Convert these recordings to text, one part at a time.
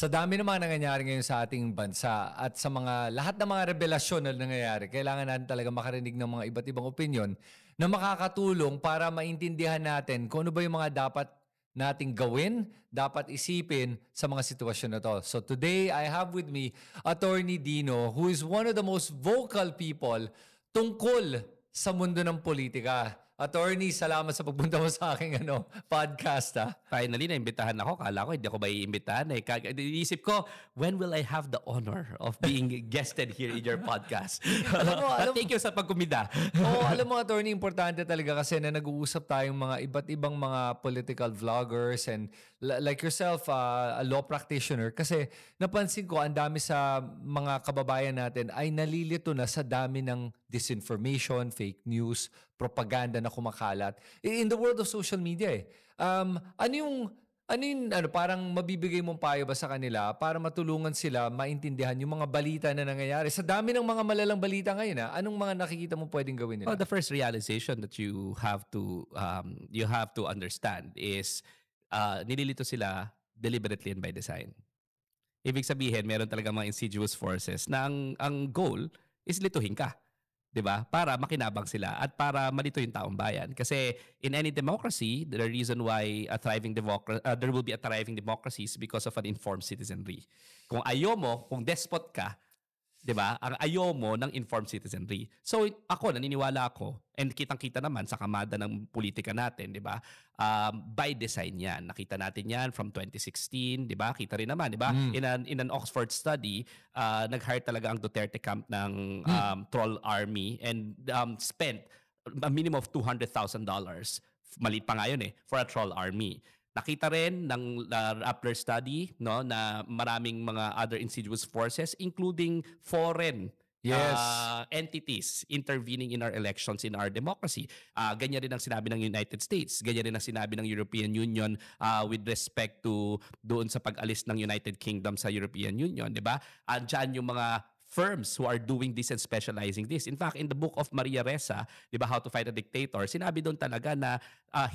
Sa dami ng mga nangyayari ngayon sa ating bansa at sa lahat ng mga revelasyon na nangyayari, kailangan natin talaga makarinig ng mga iba't ibang opinyon na makakatulong para maintindihan natin kung ano ba yung mga dapat nating gawin, dapat isipin sa mga sitwasyon na to. So today, I have with me Attorney Dino, who is one of the most vocal people tungkol sa mundo ng politika. Attorney, salamat sa pagpunta mo sa aking podcast. Finally, naimbitahan ako. Kala ko hindi ako maiimbitahan. Iisip ko, when will I have the honor of being guested here in your podcast? Thank you sa pagkumida. Alam mo, Attorney, importante talaga kasi na nag-uusap tayong mga iba't ibang mga political vloggers and like yourself, a law practitioner. Kasi napansin ko, ang dami sa mga kababayan natin ay nalilito na sa dami ng disinformation, fake news, propaganda na kumakalat in the world of social media. Ano yung parang mabibigay mong payo ba sa kanila para matulungan sila maintindihan yung mga balita na nangyayari? Sa dami ng mga malalang balita ngayon, anong mga nakikita mo pwedeng gawin nila? The first realization that you have to understand is nililito sila deliberately and by design. Ibig sabihin, meron talaga mga insidious forces na ang goal is lituhin ka. 'Di ba? Para makinabang sila at para malito yung taong bayan. Kasi in any democracy, the reason why there will be a thriving democracy is because of an informed citizenry. Kung ayaw mo, kung despot ka, 'di ba? Ang ayaw mo ng informed citizenry. So ako naniniwala ako and kitang-kita naman sa kamada ng politika natin, 'di ba? By design 'yan. Nakita natin 'yan from 2016, 'di ba? Kita rin naman, 'di ba? In an Oxford study, nag-hire talaga ang Duterte camp ng troll army and spent a minimum of $200,000. Maliit pa nga yun for a troll army. Nakita rin ng Rappler study na maraming mga other insidious forces including foreign entities intervening in our elections, in our democracy. Ganyan rin ang sinabi ng United States. Ganyan rin ang sinabi ng European Union with respect to doon sa pag-alis ng United Kingdom sa European Union, di ba? Diyan yung mga firms who are doing this and specializing this. In fact, in the book of Maria Ressa, di ba, How to Fight a Dictator, sinabi doon talaga na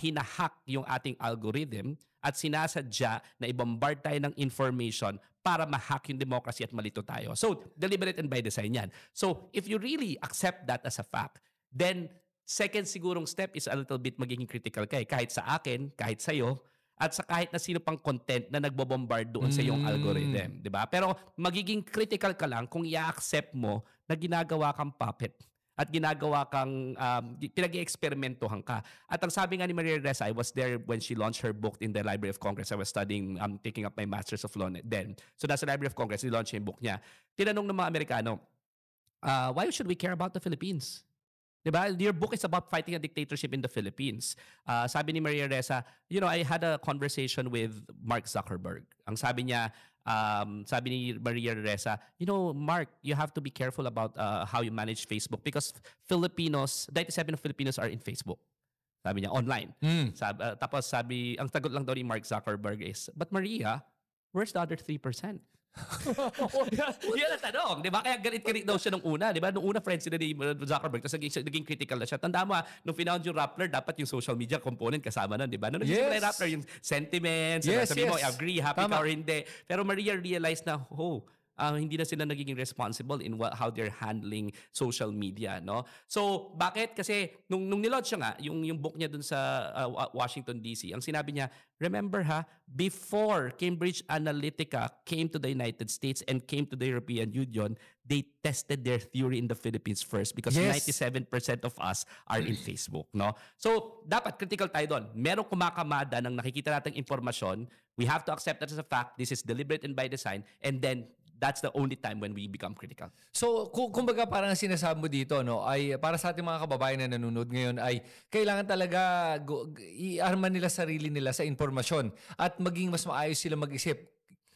hinahack yung ating algorithm at sinasadya na i-bombard tayo ng information para ma-hack yung democracy at malito tayo. So, deliberate and by design yan. So, if you really accept that as a fact, then second sigurong step is a little bit magiging critical ka kahit sa akin, kahit sa'yo, at sa kahit na sino pang content na nagbo-bombard doon sa iyong algorithm, 'di ba? Pero magiging critical ka lang kung i-accept mo na ginagawa kang puppet at ginagawa kang pinag-ieksperimentohan ka. At ang sabi nga ni Maria Ressa, I was there when she launched her book in the Library of Congress. I was studying, taking up my Masters of Law then. So nasa Library of Congress, nilaunch yung book niya. Tinanong ng mga Amerikano, why should we care about the Philippines? Diba? Your book is about fighting a dictatorship in the Philippines. Sabi ni Maria Ressa, I had a conversation with Mark Zuckerberg. Ang sabi niya, sabi ni Maria Ressa, Mark, you have to be careful about how you manage Facebook because 97% of Filipinos are in Facebook. Sabi niya, online. Tapos ang tagot lang daw ni Mark Zuckerberg is, but Maria, where's the other 3%? Yan ang tanong, di ba? Kaya galit daw siya nung una, di ba? Nung una friends sila ni Zuckerberg, tapos naging critical na siya. Tanda mo, nung found yung Rappler, dapat yung social media component kasama nun, di ba? Nung nag-simula yung Rappler, yung sentiments, sabi mo, agree, happy ka or hindi. Pero Maria realized na, hindi na sila nagiging responsible in how they're handling social media, no? So, bakit? Kasi nung nilaunch siya nga, yung book niya dun sa Washington DC, ang sinabi niya, remember before Cambridge Analytica came to the United States and came to the European Union, they tested their theory in the Philippines first because 97% of us are in Facebook, no? So, dapat critical tayo doon. Merong kumakamada ng nakikita nating impormasyon. We have to accept that as a fact. This is deliberate and by design. And then, that's the only time when we become critical. So, kumbaga parang sinasabi mo dito, ay para sa ating mga kababayan na nanonood ngayon ay kailangan talaga i-arman nila sarili nila sa informasyon at maging mas maayos sila mag-isip.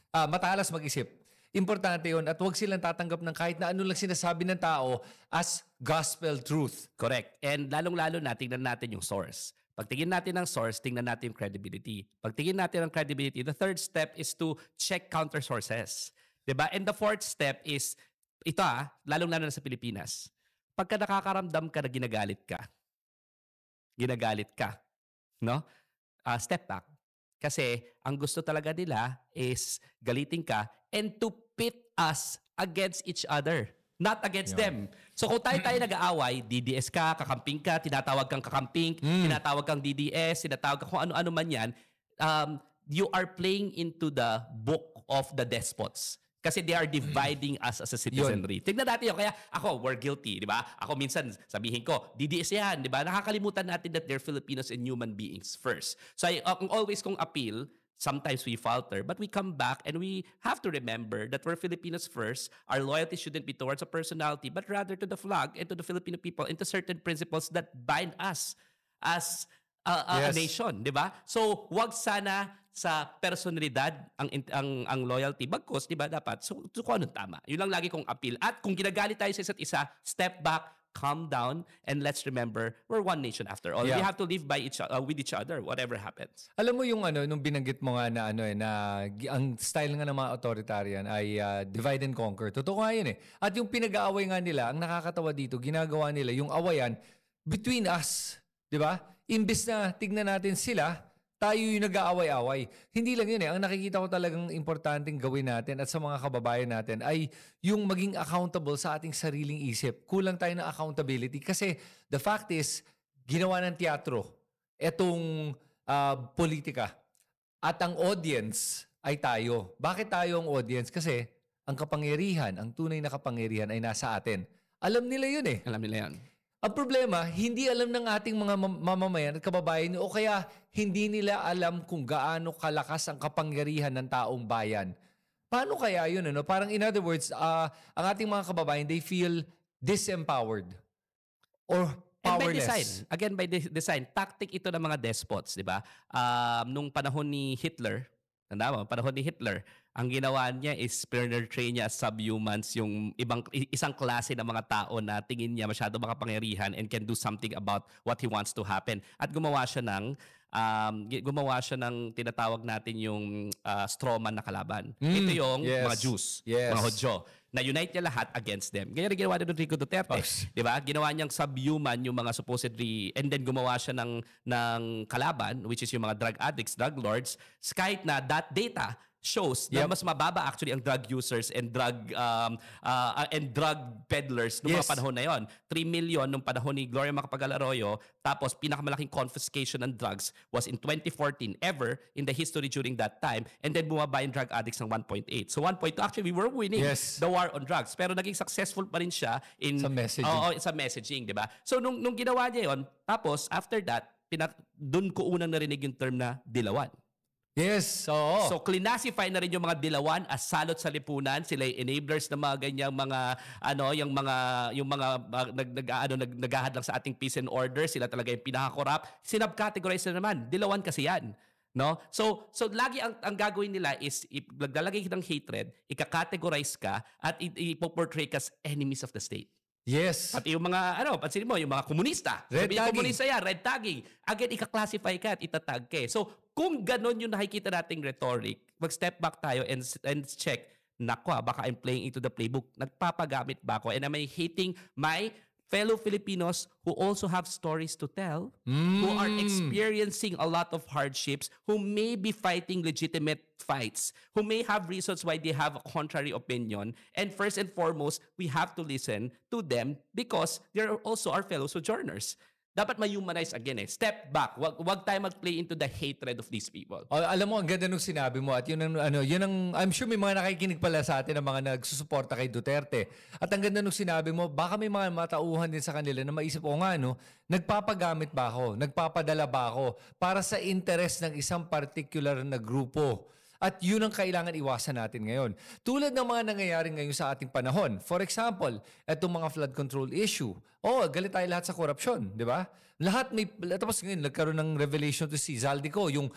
Matalas mag-isip. Importante yun at huwag silang tatanggap ng kahit na ano lang sinasabi ng tao as gospel truth. Correct. And lalong-lalo na, tingnan natin yung source. Pagtingin natin ng source, tingnan natin yung credibility. Pagtingin natin ng credibility, the third step is to check counter sources. Diba? And the fourth step is, ito lalong-lalo na sa Pilipinas. Pagka nakakaramdam ka na ginagalit ka, no? Step back. Kasi ang gusto talaga nila is galitin ka and to pit us against each other. Not against them. So kung tayo nag-aaway, DDS ka, kakamping ka, tinatawag kang kakamping, tinatawag kang DDS, tinatawag kang kung ano-ano man yan, you are playing into the book of the despots. Kasi they are dividing us as a citizenry. Tignan natin yun. Kaya ako, we're guilty, di ba? Ako minsan sabihin ko, DDS yan, di ba? Nakakalimutan natin that they're Filipinos and human beings first. So ang always kong appeal, sometimes we falter, but we come back and we have to remember that we're Filipinos first. Our loyalty shouldn't be towards a personality, but rather to the flag and to the Filipino people and to certain principles that bind us as a nation, di ba? So, wag sana sa personalidad ang loyalty. Bagkus, di ba, dapat so kung anong tama. Yun lang lagi kong appeal. At kung ginagalit tayo sa isa't isa, step back, calm down, and let's remember we're one nation after all. We have to live by with each other, whatever happens. Alam mo yung nung binanggit mo nga na ang style nga ng mga authoritarian ay divide and conquer. Totoo nga yun eh. At yung pinag-aaway nga nila, ang nakakatawa dito, ginagawa nila yung awayan between us. Di ba? Imbes na tignan natin sila, tayo yung nag-aaway-away. Hindi lang yun eh. Ang nakikita ko talagang importanteng gawin natin at sa mga kababayan natin ay yung maging accountable sa ating sariling isip. Kulang tayo ng accountability kasi the fact is, ginawa ng teatro etong politika. At ang audience ay tayo. Bakit tayo ang audience? Kasi ang kapangyarihan, ang tunay na kapangyarihan ay nasa atin. Alam nila yun eh. Alam nila yan. Ang problema, hindi alam ng ating mga mamamayan at kababayan o kaya hindi nila alam kung gaano kalakas ang kapangyarihan ng taong bayan. Paano kaya yun? Ano? Parang in other words, ang ating mga kababayan, they feel disempowered or powerless. And by design, again by design, tactic ito ng mga despots, di ba? Nung panahon ni Hitler, ang ginawa niya is pinurtray niya as subhumans yung isang klase ng mga tao na tingin niya masyado makapangyarihan and can do something about what he wants to happen. At gumawa siya ng tinatawag natin yung strawman na kalaban. Ito yung mga Jews, mga Hodyo. Na-unite niya lahat against them. Ganyan rin ginawa ni Rodrigo Duterte. Diba? Ginawa niyang subhuman yung mga supposedly, and then gumawa siya ng kalaban, which is yung mga drug addicts, drug lords, kahit na that data shows na mas mababa actually ang drug users and drug peddlers noong mga panahon na yon. 3 million nung panahon ni Gloria Macapagal-Arroyo, tapos pinakamalaking confiscation ng drugs was in 2014 ever in the history during that time, and then bumaba yung drug addicts ng 1.8. So 1.2, actually we were winning the war on drugs, pero naging successful pa rin siya in sa messaging. Sa messaging, di ba? So nung ginawa niya yon, tapos after that, dun ko unang narinig yung term na dilawan. Yes, oo. So classify na rin yung mga dilawan as salot sa lipunan, sila yung enablers ng mga ganyang mga naghahad lang sa ating peace and order, sila talaga yung pinaka-corrupt. Sinab-categorize na naman, dilawan kasi yan. No? So lagi ang gagawin nila is naglalagay ng hatred, ika-categorize ka at ipoportray ka as enemies of the state. Yes. At yung mga, pansinin mo, yung mga komunista. Red tagging. Komunista yan, red tagging. Again, ika-classify ka at itatag ka. So, kung ganon yung nakikita nating rhetoric, mag-step back tayo and check, baka I'm playing into the playbook. Nagpapagamit ba ako? And am I hating my fellow Filipinos who also have stories to tell, who are experiencing a lot of hardships, who may be fighting legitimate fights, who may have reasons why they have a contrary opinion. And first and foremost, we have to listen to them because they're also our fellow sojourners. Dapat ma-humanize again eh. Step back. Wag tayo mag-play into the hatred of these people. Alam mo, ang ganda nung sinabi mo at yun ang I'm sure may mga nakikinig pala sa atin na mga nagsusuporta kay Duterte. At ang ganda nung sinabi mo, baka may mga matauhan din sa kanila na maisip, nagpapagamit ba ako? Nagpapadala ba ako para sa interest ng isang particular na grupo? At yun ang kailangan iwasan natin ngayon. Tulad ng mga nangyayari ngayon sa ating panahon. For example, itong mga flood control issue. Galit tayo lahat sa korupsyon, di ba? Lahat may, tapos ngayon, nagkaroon ng revelation to si Zaldico, yung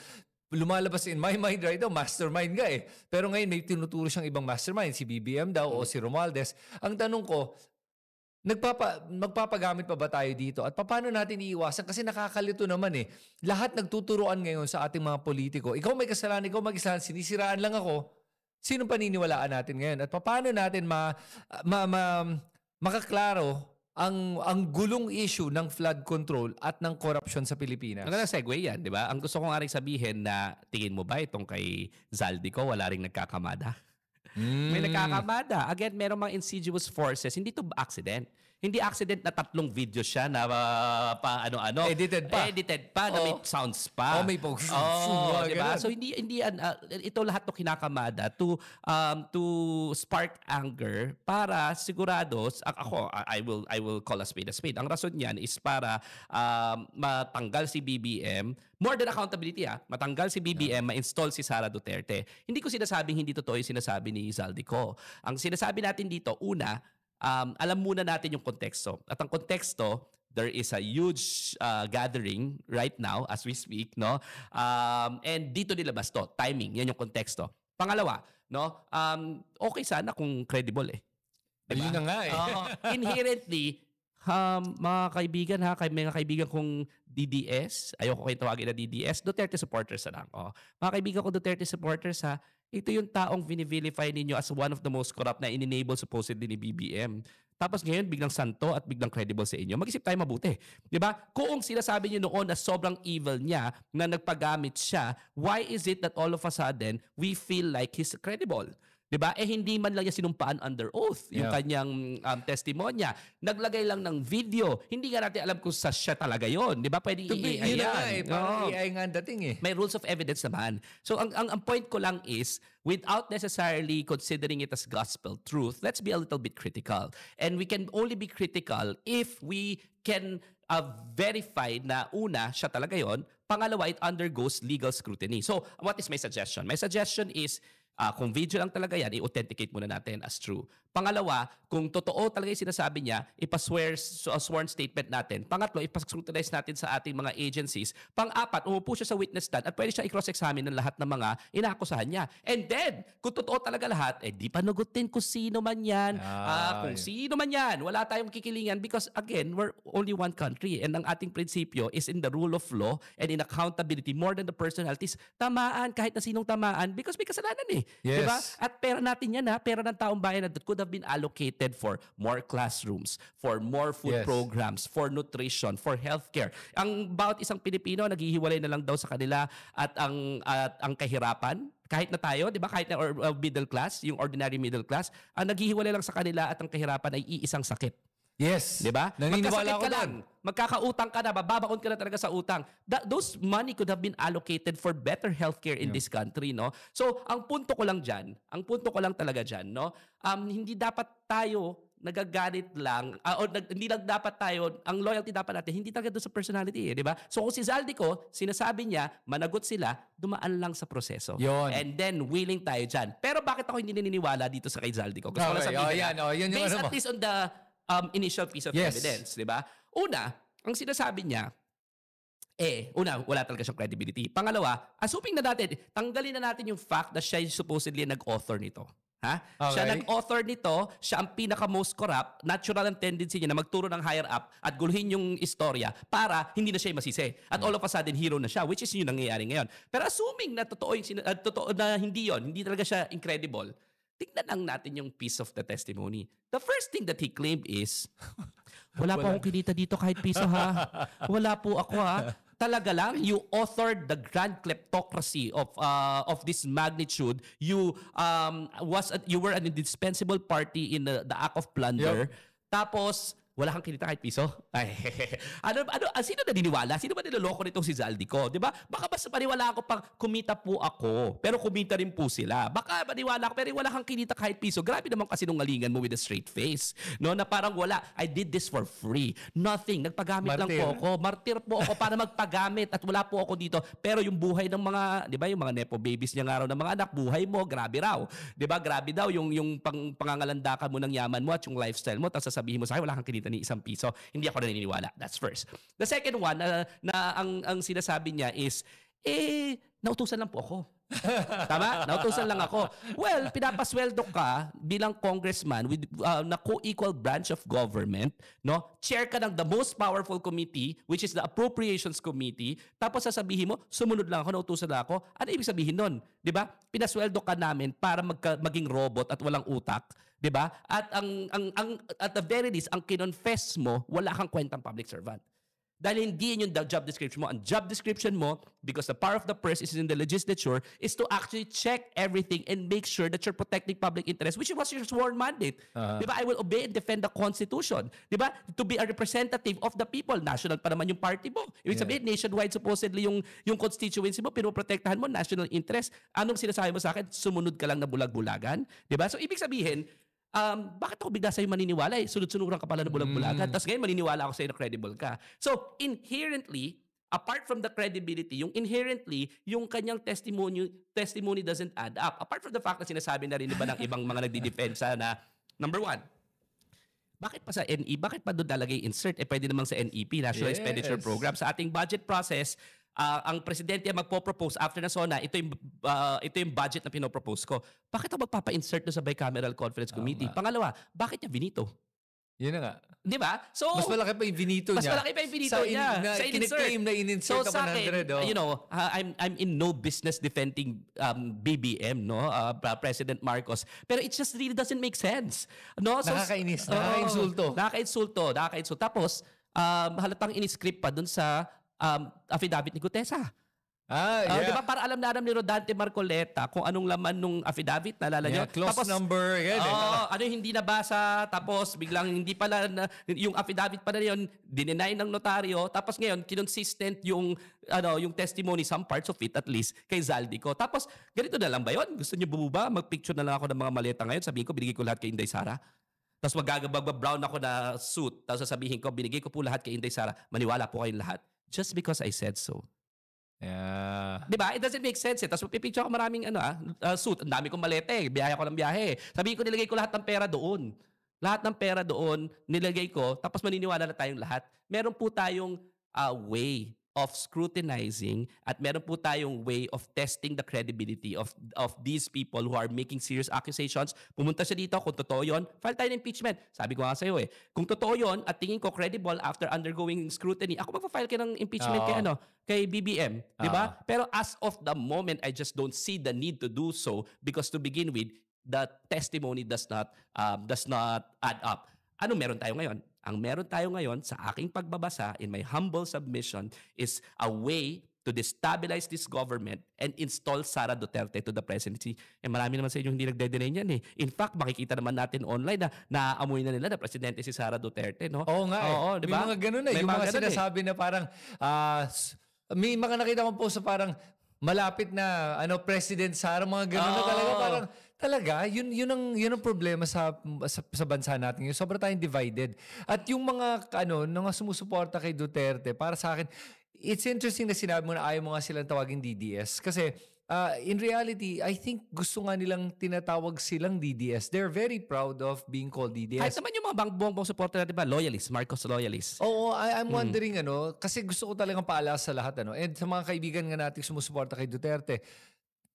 lumalabas in my mind right now, mastermind nga eh. Pero ngayon may tinuturo siyang ibang mastermind, si BBM daw o si Romualdez. Ang tanong ko, magpapagamit pa ba tayo dito? At paano natin iiwasan? Kasi nakakalito naman eh. Lahat nagtuturuan ngayon sa ating mga politiko. Ikaw may kasalanan, ikaw may kasalanan, sinisiraan lang ako. Sinong paniniwalaan natin ngayon? At paano natin makaklaro ang gulong issue ng flood control at ng corruption sa Pilipinas. Magandang segue yan, di ba? Ang gusto ko nga rin sabihin na tingin mo ba itong kay Zaldico wala ring nagkakamada? May nagkakamada. Again, merong mga insidious forces. Hindi to accident. Hindi accident na 3 videos siya na pa ano-ano. Edited pa. Na may sounds pa. May diba? So hindi ito lahat to kinakamada to spark anger para sigurados ako I will call a spade. Ang rason niyan is para matanggal si BBM, more than accountability matanggal si BBM, ma-install si Sara Duterte. Hindi ko sinasabing hindi totoo yung sinasabi ni Zaldico. Ang sinasabi natin dito, una, alam muna natin yung konteksto. At ang konteksto, there is a huge gathering right now as we speak, no? And dito nilabas to, timing, yan yung konteksto. Pangalawa, no? Okay sana kung credible Diba? Yun na nga Inherently, mga kaibigan mga kaibigan kong DDS, ayoko kayo tawagin na DDS, Duterte supporters na lang. Mga kaibigan kong Duterte supporters ito yung taong vinivilify ninyo as one of the most corrupt na in-enable supposedly ni BBM. Tapos ngayon, biglang santo at biglang credible sa inyo. Mag-isip tayo mabuti. Diba? Kung sinasabi niyo noon na sobrang evil niya, na nagpagamit siya, why is it that all of a sudden, we feel like he's credible? Diba? Hindi man lang niya sinumpaan under oath yung kanyang testimonya. Naglagay lang ng video. Hindi nga natin alam kung sa siya talaga yon. Diba? Pwede i-AI yan. Parang AI nga dating May rules of evidence naman. So ang point ko lang is, without necessarily considering it as gospel truth, let's be a little bit critical. And we can only be critical if we can verify na una, siya talaga yon. Pangalawa, it undergoes legal scrutiny. So what is my suggestion? My suggestion is, kung video lang talaga yan, i-authenticate muna natin as true. Pangalawa, kung totoo talaga yung sinasabi niya, sworn statement natin. Pangatlo, ipascrutinize natin sa ating mga agencies. Pang-apat, umupo siya sa witness stand at pwede siya i-cross-examine ng lahat ng mga inaakusahan niya. And then, kung totoo talaga lahat, di panugutin kung sino man yan. Kung sino man yan, wala tayong kikilingan because again, we're only one country and ang ating prinsipyo is in the rule of law and in accountability more than the personalities. Tamaan kahit na sinong tamaan because may kasalanan Yes. Diba? At pera natin yan pera ng taong bayan that could have been allocated for more classrooms, for more food programs, for nutrition, for healthcare. Ang bawat isang Pilipino naghihiwalay na lang daw sa kanila at ang kahirapan, kahit na tayo, 'di ba? Kahit na middle class, yung ordinary middle class, ang naghihiwalay lang sa kanila at ang kahirapan ay iisang sakit. Yes. 'Di ba? Naniniwala Magkasakit ka lang, magkakautang ka na, bababaon ka na talaga sa utang. Those money could have been allocated for better healthcare in this country, no? So, ang punto ko lang talaga diyan, no? Hindi dapat tayo nagagalit lang hindi lang dapat tayo, ang loyalty dapat natin hindi talaga doon sa personality, di ba? So kung si Zaldico, sinasabi niya, managot sila, dumaan lang sa proseso. Yun. And then willing tayo diyan. Pero bakit ako hindi naniniwala dito sa kay Zaldico? Gusto ko lang sabihin, yun based at least on the initial piece of evidence, di ba? Una, ang sinasabi niya, wala talaga siyang credibility. Pangalawa, assuming na natin, tanggalin na natin yung fact na siya supposedly nag-author nito. Okay. Siya nag-author nito, siya ang pinaka-most corrupt, natural ang tendency niya na magturo ng higher up at guluhin yung istorya para hindi na siya masisi. At all of a sudden, hero na siya, which is yung nangyayari ngayon. Pero assuming na totoo na hindi yon, hindi talaga siya incredible, tignan lang natin yung piece of the testimony. The first thing that he claimed is, wala po akong kinita dito kahit piso Wala po ako Talaga lang, you authored the grand kleptocracy of this magnitude. You were an indispensable party in the act of plunder. Tapos wala kang kinita kahit piso? Sino naniniwala? Sino ba niloloko nitong si Zaldico? Di ba? Baka mas maniwala ako pang kumita po ako, pero kumita rin po sila. Baka maniwala ako, pero wala kang kinita kahit piso. Grabe naman kasi sinungalingan mo with a straight face. No? Na parang wala. I did this for free. Nothing. Nagpagamit lang po ako. Martir po ako para magpagamit at wala po ako dito. Pero yung buhay ng mga, di ba, yung mga nepo babies niya nga raw ng mga anak, buhay mo, grabe raw. Di ba? Grabe daw yung pangangalandakan mo ng yaman mo at yung lifestyle mo, tapos sasabihin mo sa akin, wala kang kinita ni isang piso. Hindi ako naniniwala. That's first. The second one, na ang sinasabi niya is, nautusan lang po ako. Tama? Nautusan lang ako. Well, pinapasweldo ka bilang congressman with na co-equal branch of government, no? Chair ka ng the most powerful committee, which is the Appropriations Committee. Tapos sasabihin mo, sumunod lang ako, nautusan lang ako. Ano ibig sabihin nun? 'Di ba? Pinasweldo ka namin para maging robot at walang utak, 'di ba? At ang at the very least, ang kinonfess mo, wala kang kwentang public servant. Dahil hindi yun yung job description mo. Ang job description mo, because the power of the purse is in the legislature, is to actually check everything and make sure that you're protecting public interest, which was your sworn mandate. Di ba? I will obey and defend the Constitution. Di ba? To be a representative of the people. National pa naman yung party mo. Ibig sabihin, nationwide supposedly yung constituency mo, pinoprotektahan mo, national interest. Anong sinasabi mo sa akin? Sumunod ka lang na bulag-bulagan. Di ba? So, ibig sabihin, bakit ako bigla sa'yo maniniwala eh? Sunod-sunuran ka pala na bulag-bulagan. Tapos ngayon maniniwala ako sa'yo na credible ka. So, inherently, apart from the credibility, yung kanyang testimony doesn't add up. Apart from the fact na sinasabi na rin ba ng ibang mga nagdidefensa na, number one, bakit pa sa NE? Bakit pa doon talagay insert? Pwede namang sa NEP, National Expenditure Program. Sa ating budget process, ang presidente magpo-propose after na SONA, ito yung budget na pinopropose ko. Bakit ako magpapa-insert doon sa Bicameral Conference Committee? Pangalawa, bakit niya binito? Yun na nga. Di ba? So, mas malaki pa yung binito niya. Mas malaki pa yung binito niya. Sa in-claim na in-insert so, na 100. You know, I'm in no business defending BBM, no? President Marcos. Pero it just really doesn't make sense. No? So, nakakainis. Nakaka-insulto. Nakaka-insulto. Tapos, halatang in-script pa dun sa affidavit ni Gutesa. Di ba? Para alam na ni Rodante Marcoleta kung anong laman nung affidavit, naalala nyo? Clause tapos, number. Ano yung hindi nabasa, tapos biglang hindi pala, yung affidavit pa na yun, dinenay ng notaryo, tapos ngayon, kinonsistent yung testimony, some parts of it at least, kay Zaldico. Tapos, ganito na lang ba yun? Gusto nyo bumaba? Mag-picture na lang ako ng mga maleta ngayon, sabihin ko, binigay ko lahat kay Inday Sara. Tapos magagabag-brown ako na suit, tapos sasabihin ko, binigay ko po lahat kay Inday Sara. Maniwala po kayong lahat. Just because I said so. Yeah. Diba? It doesn't make sense eh. Tapos pipicture ako maraming suit. Ang dami kong malete eh. Biyahe ako ng biyahe. Sabihin ko, nilagay ko lahat ng pera doon. Lahat ng pera doon, nilagay ko. Tapos maniniwala na tayong lahat. Meron po tayong way of scrutinizing at meron po tayong way of testing the credibility of these people who are making serious accusations. Pumunta siya dito, kung totoo yun, file tayo ng impeachment. Sabi ko nga sa'yo eh, kung totoo yun at tingin ko credible after undergoing scrutiny, ako magpa-file ka ng impeachment kay BBM. Diba? Pero as of the moment, I just don't see the need to do so because to begin with, the testimony does not add up. Ano meron tayo ngayon? Ang meron tayo ngayon sa aking pagbabasa, in my humble submission, is a way to destabilize this government and install Sara Duterte to the presidency. Marami naman sa inyo hindi nagde-deny niyan eh. In fact, makikita naman natin online na naaamoy na nila na presidente si Sara Duterte, no? Oo nga eh. Diba? May mga ganun eh. Yung mga sinasabi na parang, may mga nakita kong post na parang malapit na President Sara, mga ganun na talaga parang yun ang problema sa bansa natin ngayon. Sobra tayong divided. At yung mga sumusuporta kay Duterte, para sa akin, it's interesting na sinabi mo na ayaw mo nga silang tawagin DDS. Kasi in reality, I think gusto nga nilang tinatawag silang DDS. They're very proud of being called DDS. Kahit naman yung mga bongbong supporter natin ba, loyalists, Marcos loyalists. Oo, I'm wondering kasi gusto ko talagang paalala sa lahat and sa mga kaibigan nga natin sumusuporta kay Duterte,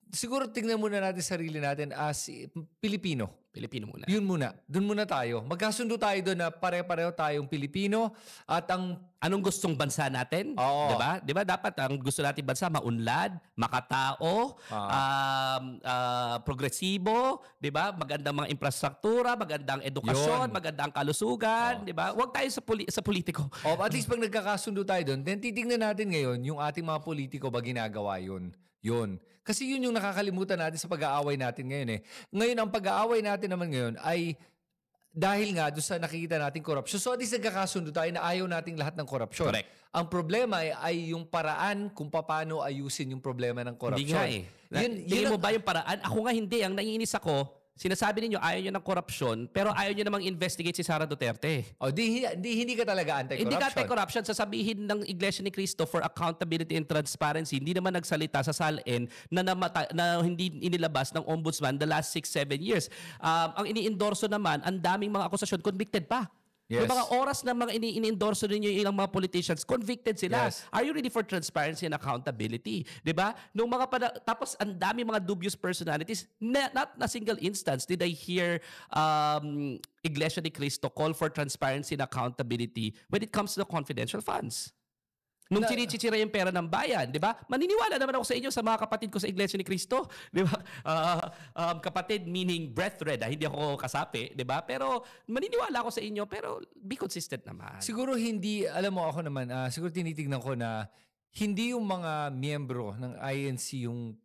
siguro tingnan muna natin sarili natin as Pilipino. Pilipino muna. Yun muna. Doon muna tayo. Magkasundo tayo doon na pare-pareho tayong Pilipino at anong gustong bansa natin? Oo. Diba? Diba dapat ang gusto natin bansa maunlad, makatao, progresibo, diba? Magandang mga infrastruktura, magandang edukasyon, magandang kalusugan, diba? Huwag tayo sa politiko. At least pag nagkakasundo tayo doon, then titignan natin ngayon yung ating mga politiko ba ginagawa yun. Yun. Kasi yun yung nakakalimutan natin sa pag-aaway natin ngayon eh. Ngayon, ang pag-aaway natin naman ngayon ay dahil nga doon sa nakikita nating korupsyon. So at least nagkakasundo tayo na ayaw nating lahat ng korupsyon. Correct. Ang problema ay yung paraan kung paano ayusin yung problema ng korupsyon. Hindi nga eh. Tingin mo ba yung paraan? Ako nga hindi. Ang naiinis ako, sinasabi ninyo ayaw nyo ng korupsyon, pero ayaw nyo namang investigate si Sara Duterte. Hindi ka talaga anti-corruption. Hindi ka anti-corruption. Sasabihin ng Iglesia ni Cristo for accountability and transparency, hindi naman nagsalita sa SALN na hindi inilabas ng ombudsman the last 6-7 years. Ang ini-endorso naman, ang daming mga akusasyon, convicted pa. Yes. Yung mga oras na mga ini-endorse ninyo yung ilang mga politicians, convicted sila. Yes. Are you ready for transparency and accountability? 'Di ba? Nung mga tapos ang dami mga dubious personalities, not a single instance did I hear Iglesia ni Cristo call for transparency and accountability when it comes to the confidential funds. Nung chinichitsira yung pera ng bayan, di ba? Maniniwala naman ako sa inyo, sa mga kapatid ko sa Iglesia ni Cristo. Di ba? Kapatid meaning brethren, hindi ako kasapi, di ba? Pero maniniwala ako sa inyo, pero be consistent naman. Siguro hindi, alam mo ako naman, siguro tinitignan ko na hindi yung mga miyembro ng INC yung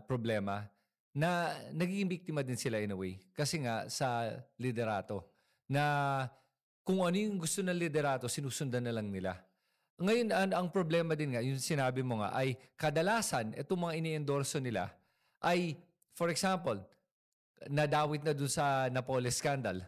problema, na nagiging biktima din sila in a way. Kasi nga sa liderato, na kung ano yung gusto ng liderato, sinusundan na lang nila. Ngayon, ang problema din nga, yung sinabi mo nga, ay kadalasan, itong mga ini-endorso nila, ay, for example, nadawit na dun sa Napoles scandal.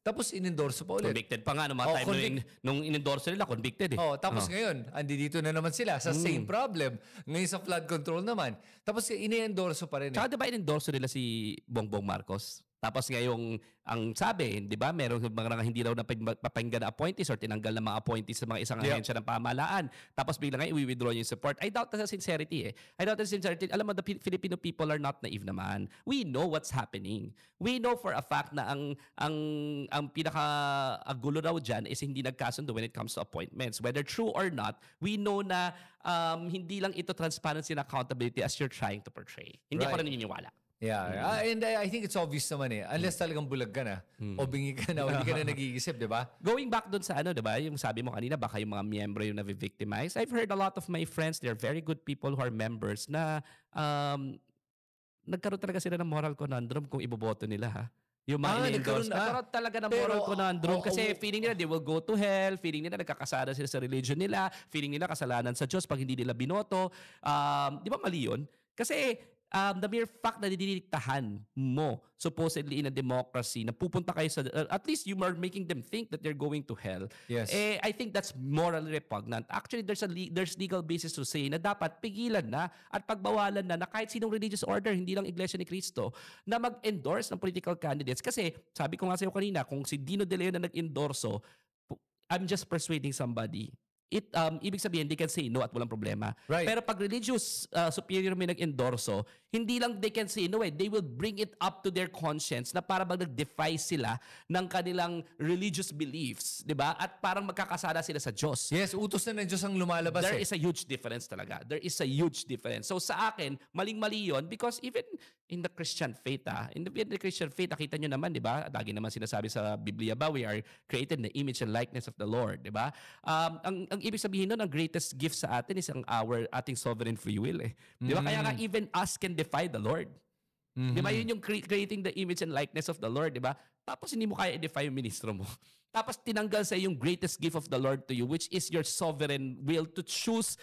Tapos in-endorso pa ulit. Convicted pa nga nung mga time nung in-endorse nila, convicted eh. Tapos ngayon, andi dito na naman sila sa same problem. Ngayon sa flood control naman. Tapos ini-endorso pa rin. Tsaka diba in-endorse nila si Bongbong Marcos? Tapos ngayong, ang sabi, di ba, merong mga hindi raw napapakinggan na appointees or tinanggal na mga appointees sa mga isang ahensya ng pamahalaan. Tapos bigla nga, i-withdraw yung support. I doubt the sincerity eh. I doubt the sincerity. Alam mo, the Filipino people are not naive naman. We know what's happening. We know for a fact na ang pinaka-gulo raw dyan is hindi nagkasundo when it comes to appointments. Whether true or not, we know na hindi lang ito transparency and accountability as you're trying to portray. Hindi ako naniniwala. Yeah, and I think it's obvious naman eh. Unless talagang bulag ka na, o bingi ka na, o hindi ka na nag-iisip, di ba? Going back dun sa di ba, yung sabi mo kanina, baka yung mga miyembro yung na-victimize. I've heard a lot of my friends, they're very good people who are members na nagkaroon talaga sila ng moral conundrum kung iboboto nila ha. Yung mga in-endorse. Nagkaroon talaga ng moral conundrum kasi feeling nila they will go to hell, feeling nila nagkakasala sila sa religion nila, feeling nila kasalanan sa Diyos pag hindi nila binoto. Di ba mali yun? Kasi the mere fact na didiktahan mo supposedly in a democracy na pupunta kayo sa at least you are making them think that they're going to hell. Yes. I think that's morally repugnant. Actually, there's legal basis to say na dapat pigilan na at pagbawalan na kahit sinong religious order, hindi lang Iglesia ni Cristo, na mag-endorse ng political candidates. Kasi sabi ko nga sa'yo kanina, kung si Dino De Leon na nag-endorso, I'm just persuading somebody. Ibig sabihin, they can say no at walang problema. Right. Pero pag religious superior may nag-endorso, hindi lang they can say no they will bring it up to their conscience na para bang nag-defy sila ng kanilang religious beliefs, di ba? At parang magkakasala sila sa Diyos. Yes, utos na ng Diyos ang lumalabas. There is a huge difference talaga. There is a huge difference. So sa akin, maling-mali yun because even in the Christian faith, in the Christian faith, nakita nyo naman, di ba? Lagi naman sinasabi sa Biblia ba, we are created in the image and likeness of the Lord, di ba? Ang ibig sabihin nun, ang greatest gift sa atin is ating sovereign free will eh. Di ba? Kaya nga even us can defy the Lord. Di ba? Yun yung creating the image and likeness of the Lord, di ba? Tapos hindi mo kaya i-defy yung ministro mo. Tapos tinanggal sa yung greatest gift of the Lord to you, which is your sovereign will to choose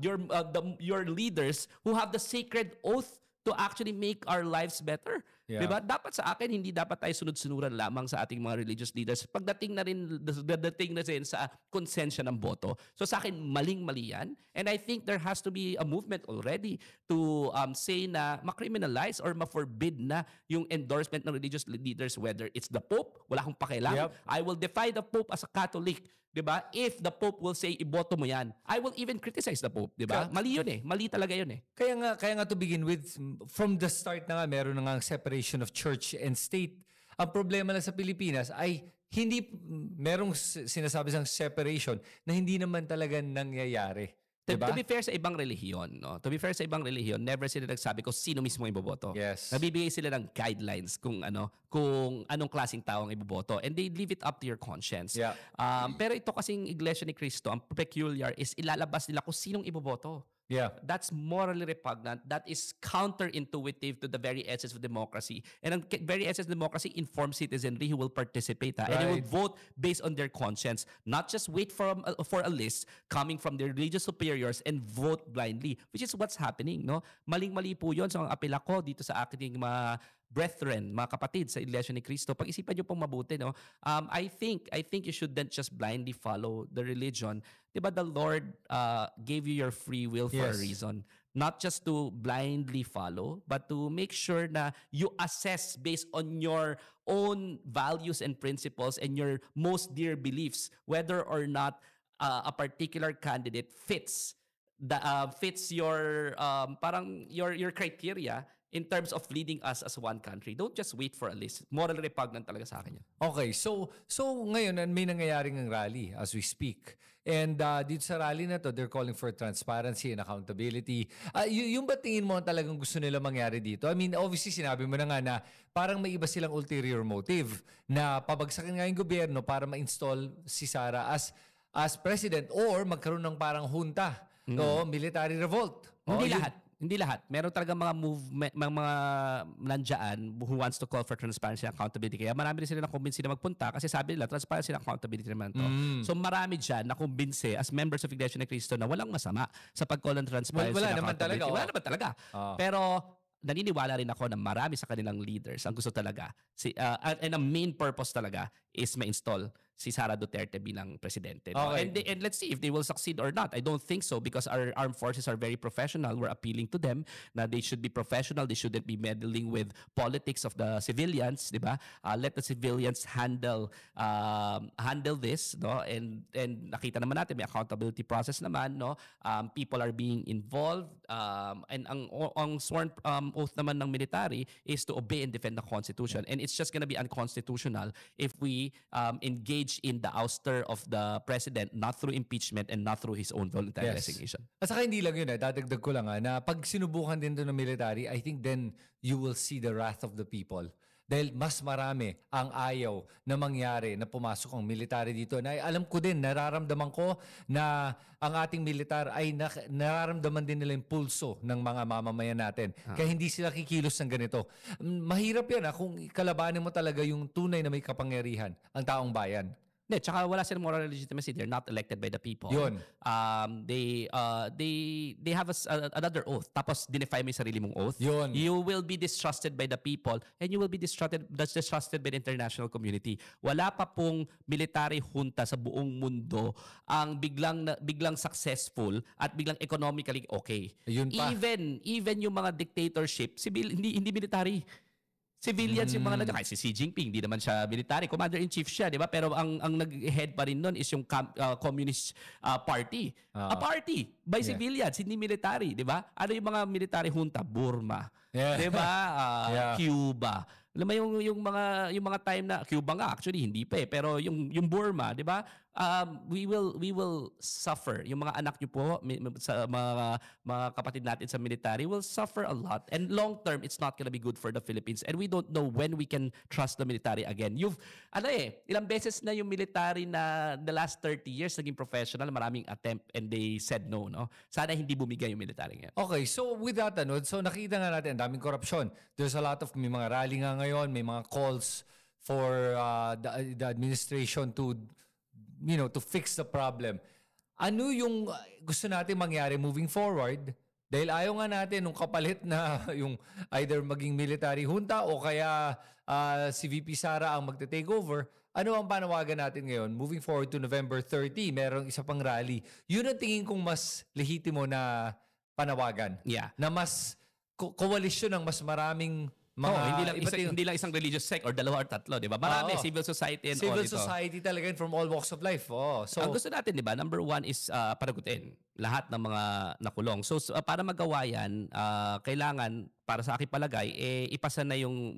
your leaders who have the sacred oath to actually make our lives better. Yeah. Diba? Dapat sa akin, hindi dapat tayo sunod-sunuran lamang sa ating mga religious leaders. Pagdating na rin sa konsensya ng boto. So sa akin, maling-mali yan. And I think there has to be a movement already to say na ma-criminalize or ma-forbid na yung endorsement ng religious leaders, whether it's the Pope, wala akong pakialam. Yep. I will defy the Pope as a Catholic. Diba? If the Pope will say, iboto mo yan, I will even criticize the Pope. Diba? Mali yun eh. Mali talaga yun eh. Kaya nga to begin with, from the start na nga, meron na nga separation of church and state. Ang problema lang sa Pilipinas ay hindi, merong sinasabi sang separation na hindi naman talaga nangyayari. Diba? To be fair sa ibang relihiyon, no? To be fair sa ibang relihiyon, never sila nagsabi kung sino mismo ang iboboto. Yes. Nabibigay sila ng guidelines kung anong klaseng tao ang iboboto, and they leave it up to your conscience. Yeah. Pero ito kasing Iglesia ni Cristo, ang peculiar is ilalabas nila kung sinong iboboto. Yeah. That's morally repugnant. That is counterintuitive to the very essence of democracy. And ang very essence of democracy informs citizenry who will participate. And they will vote based on their conscience. Not just wait for a list coming from their religious superiors and vote blindly, which is what's happening. No? Maling-mali po yun. So ang apela ko dito sa aking mga brethren, mga kapatid sa Iglesia ni Cristo, pag-isipan niyo pong mabuti, no? I think you shouldn't just blindly follow the religion. 'Di ba the Lord gave you your free will for a Yes. reason. Not just to blindly follow, but to make sure na you assess based on your own values and principles and your most dear beliefs whether or not a particular candidate fits your parang your criteria in terms of leading us as one country. Don't just wait for a list. Moral repugnant talaga sa akin yan. Okay, so ngayon may nangyayaring ng rally as we speak. And dito sa rally na to, they're calling for transparency and accountability. Yung ba tingin mo talagang gusto nila mangyari dito? I mean, obviously sinabi mo na nga na parang may iba silang ulterior motive na pabagsakin nga yung gobyerno para ma-install si Sara as president or magkaroon ng parang junta o military revolt. Hindi lahat. Meron talaga mga movement, mga nandiyan who wants to call for transparency and accountability. Kaya marami rin sila na-convince na magpunta kasi sabi nila, transparency and accountability naman to. So marami dyan na-convince as members of Iglesia ni Cristo na walang masama sa pag-call ng transparency and accountability. Wala naman talaga. Pero naniniwala rin ako na marami sa kanilang leaders ang gusto talaga. And ang main purpose talaga is ma-install si Sara Duterte bilang presidente. No? Okay. And let's see if they will succeed or not. I don't think so because our armed forces are very professional. We're appealing to them na they should be professional. They shouldn't be meddling with politics of the civilians, di ba? Let the civilians handle this, no? And nakita naman natin may accountability process naman, no? People are being involved and ang sworn oath naman ng military is to obey and defend the Constitution. And it's just gonna be unconstitutional if we engage in the ouster of the president not through impeachment and not through his own voluntary resignation. At saka hindi lang yun dadagdag ko lang na pag sinubukan din doon ng military, I think then you will see the wrath of the people. Dahil mas marami ang ayaw na mangyari na pumasok ang military dito. Na alam ko din, nararamdaman ko na ang ating militar ay nararamdaman din nila yung pulso ng mga mamamayan natin. Kaya hindi sila kikilos ng ganito. Mahirap yan kung kalabanin mo talaga yung tunay na may kapangyarihan, ang taong bayan. Hindi, tsaka wala silang moral legitimacy. They're not elected by the people. Yun. They have another oath. Tapos dinefy mo yung sarili mong oath. Yun. You will be distrusted by the people and you will be distrusted by the international community. Wala pa pong military junta sa buong mundo ang biglang successful at biglang economically okay. Yun pa. Even yung mga dictatorship, hindi military. Civilians yung mga kahit si Xi Jinping, hindi naman siya military. Commander-in-chief siya, di ba? Pero ang nag-head pa rin nun is yung Communist Party. A party by civilians, hindi military, di ba? Ano yung mga military junta? Burma. Di ba? Cuba. Alam mo yung mga time na Cuba nga actually hindi pa pero yung Burma, di ba? We will suffer. Yung mga anak niyo po sa mga kapatid natin sa military will suffer a lot. And long term, it's not gonna be good for the Philippines. And we don't know when we can trust the military again. Ilang beses na yung military na the last 30 years naging professional, maraming attempt and they said no. Sana hindi bumigay yung military ngayon. Okay, so with that, so nakita nga natin, daming korupsyon. There's a lot of, may mga rally nga ngayon, may mga calls for the administration to fix the problem. Ano yung gusto natin mangyari moving forward? Dahil ayaw nga natin nung kapalit na yung either maging military junta o kaya si VP Sara ang magte-take over. Ano ang panawagan natin ngayon? Moving forward to November 30, merong isa pang rally. Yun ang tingin kong mas lehitimo na panawagan. Yeah. Na mas koalisyon ng mas maraming mga hindi lang isang religious sect or dalawa or tatlo, di ba? Marami, civil society and all ito. Civil society talaga from all walks of life. So ang gusto natin, di ba? Number one is panagutin lahat ng mga nakulong. So para magawa yan, kailangan para sa aking palagay ipasa na yung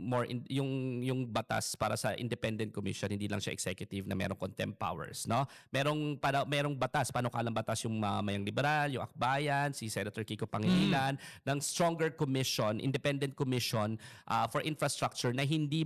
yung batas para sa independent commission, hindi lang siya executive na merong contempt powers, no? Merong batas, panukalang batas yung Mayang Liberal, yung Akbayan, si Senator Kiko Pangilinan ng stronger commission, independent commission for infrastructure na hindi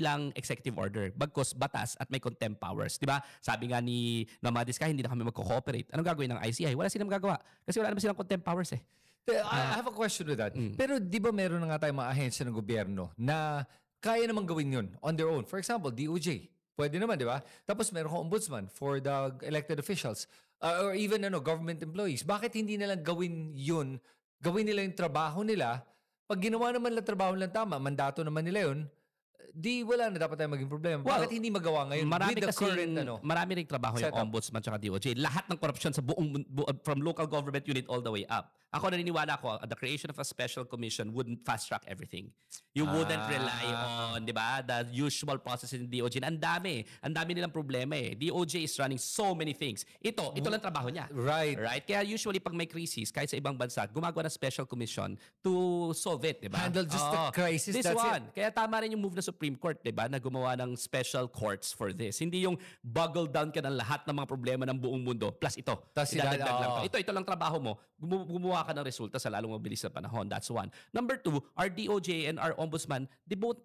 lang executive order, bagkus batas at may contempt powers, di ba? Sabi nga ni Namadis hindi na kami magko-cooperate. Anong gagawin ng ICI? Wala silang magagawa kasi wala naman silang contempt powers eh. I have a question with that. Pero di ba meron na nga tayong mga ahensya ng gobyerno na kaya namang gawin yun on their own? For example, DOJ. Pwede naman, di ba? Tapos meron kang ombudsman for the elected officials or even government employees. Bakit hindi nilang gawin yun? Gawin nila yung trabaho nila Pag ginawa naman lang trabaho lang tama, mandato naman nila yun, di wala na dapat tayong maging problema. Well, Bakit hindi magawa ngayon with the current marami ring trabaho yung setup? ombudsman tsaka DOJ. Lahat ng korupsyon sa from local government unit all the way up. Ako naniniwala ako, the creation of a special commission wouldn't fast track everything. You wouldn't rely on, di ba, the usual process in DOJ. Ang dami nilang problema eh. DOJ is running so many things. Ito lang trabaho niya. Right. Kaya usually pag may crisis, kahit sa ibang bansa, gumagawa ng special commission to solve it, di ba? Handle just the crisis, This that's one. Kaya tama rin yung move na Supreme Court, di ba, na gumawa ng special courts for this. Hindi yung bugle down ka ng lahat ng mga problema ng buong mundo plus ito. Tas Idadagdag lang to. Ito lang trabaho mo. Gumawa ka ng resulta sa lalong mabilis na panahon. That's one. Number two, our DOJ and our ombudsman, they both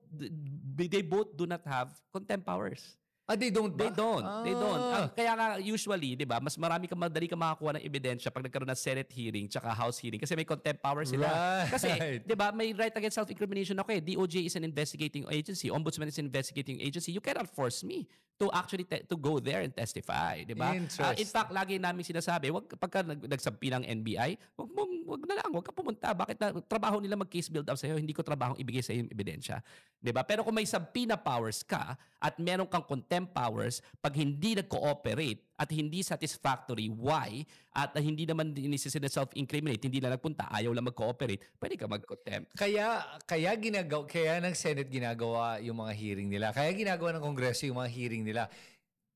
do not have contempt powers. They don't ba? They don't. Kaya nga usually, 'di ba, mas madali ka makakuha ng ebidensya pag nagkaroon ng Senate hearing tsaka House hearing kasi may contempt power sila. Right. Kasi, 'di ba, may right against self-incrimination ako eh. DOJ is an investigating agency, Ombudsman is an investigating agency. You cannot force me to actually to go there and testify, 'di ba? In fact, lagi namin sinasabi, wag pagka nagsampi ng NBI, wag ka pumunta. Bakit trabaho nila mag-case build up sa iyo, hindi ko trabahong ibigay sa iyo yung ebidensya. 'Di ba? Pero kung may subpoena powers ka at meron kang contempt powers, pag hindi nag-cooperate at hindi satisfactory, why? At hindi naman self-incriminate, hindi na nagpunta, ayaw lang mag-cooperate, pwede ka mag-contempt. Kaya ng Senate ginagawa yung mga hearing nila. Kaya ginagawa ng Kongreso yung mga hearing nila.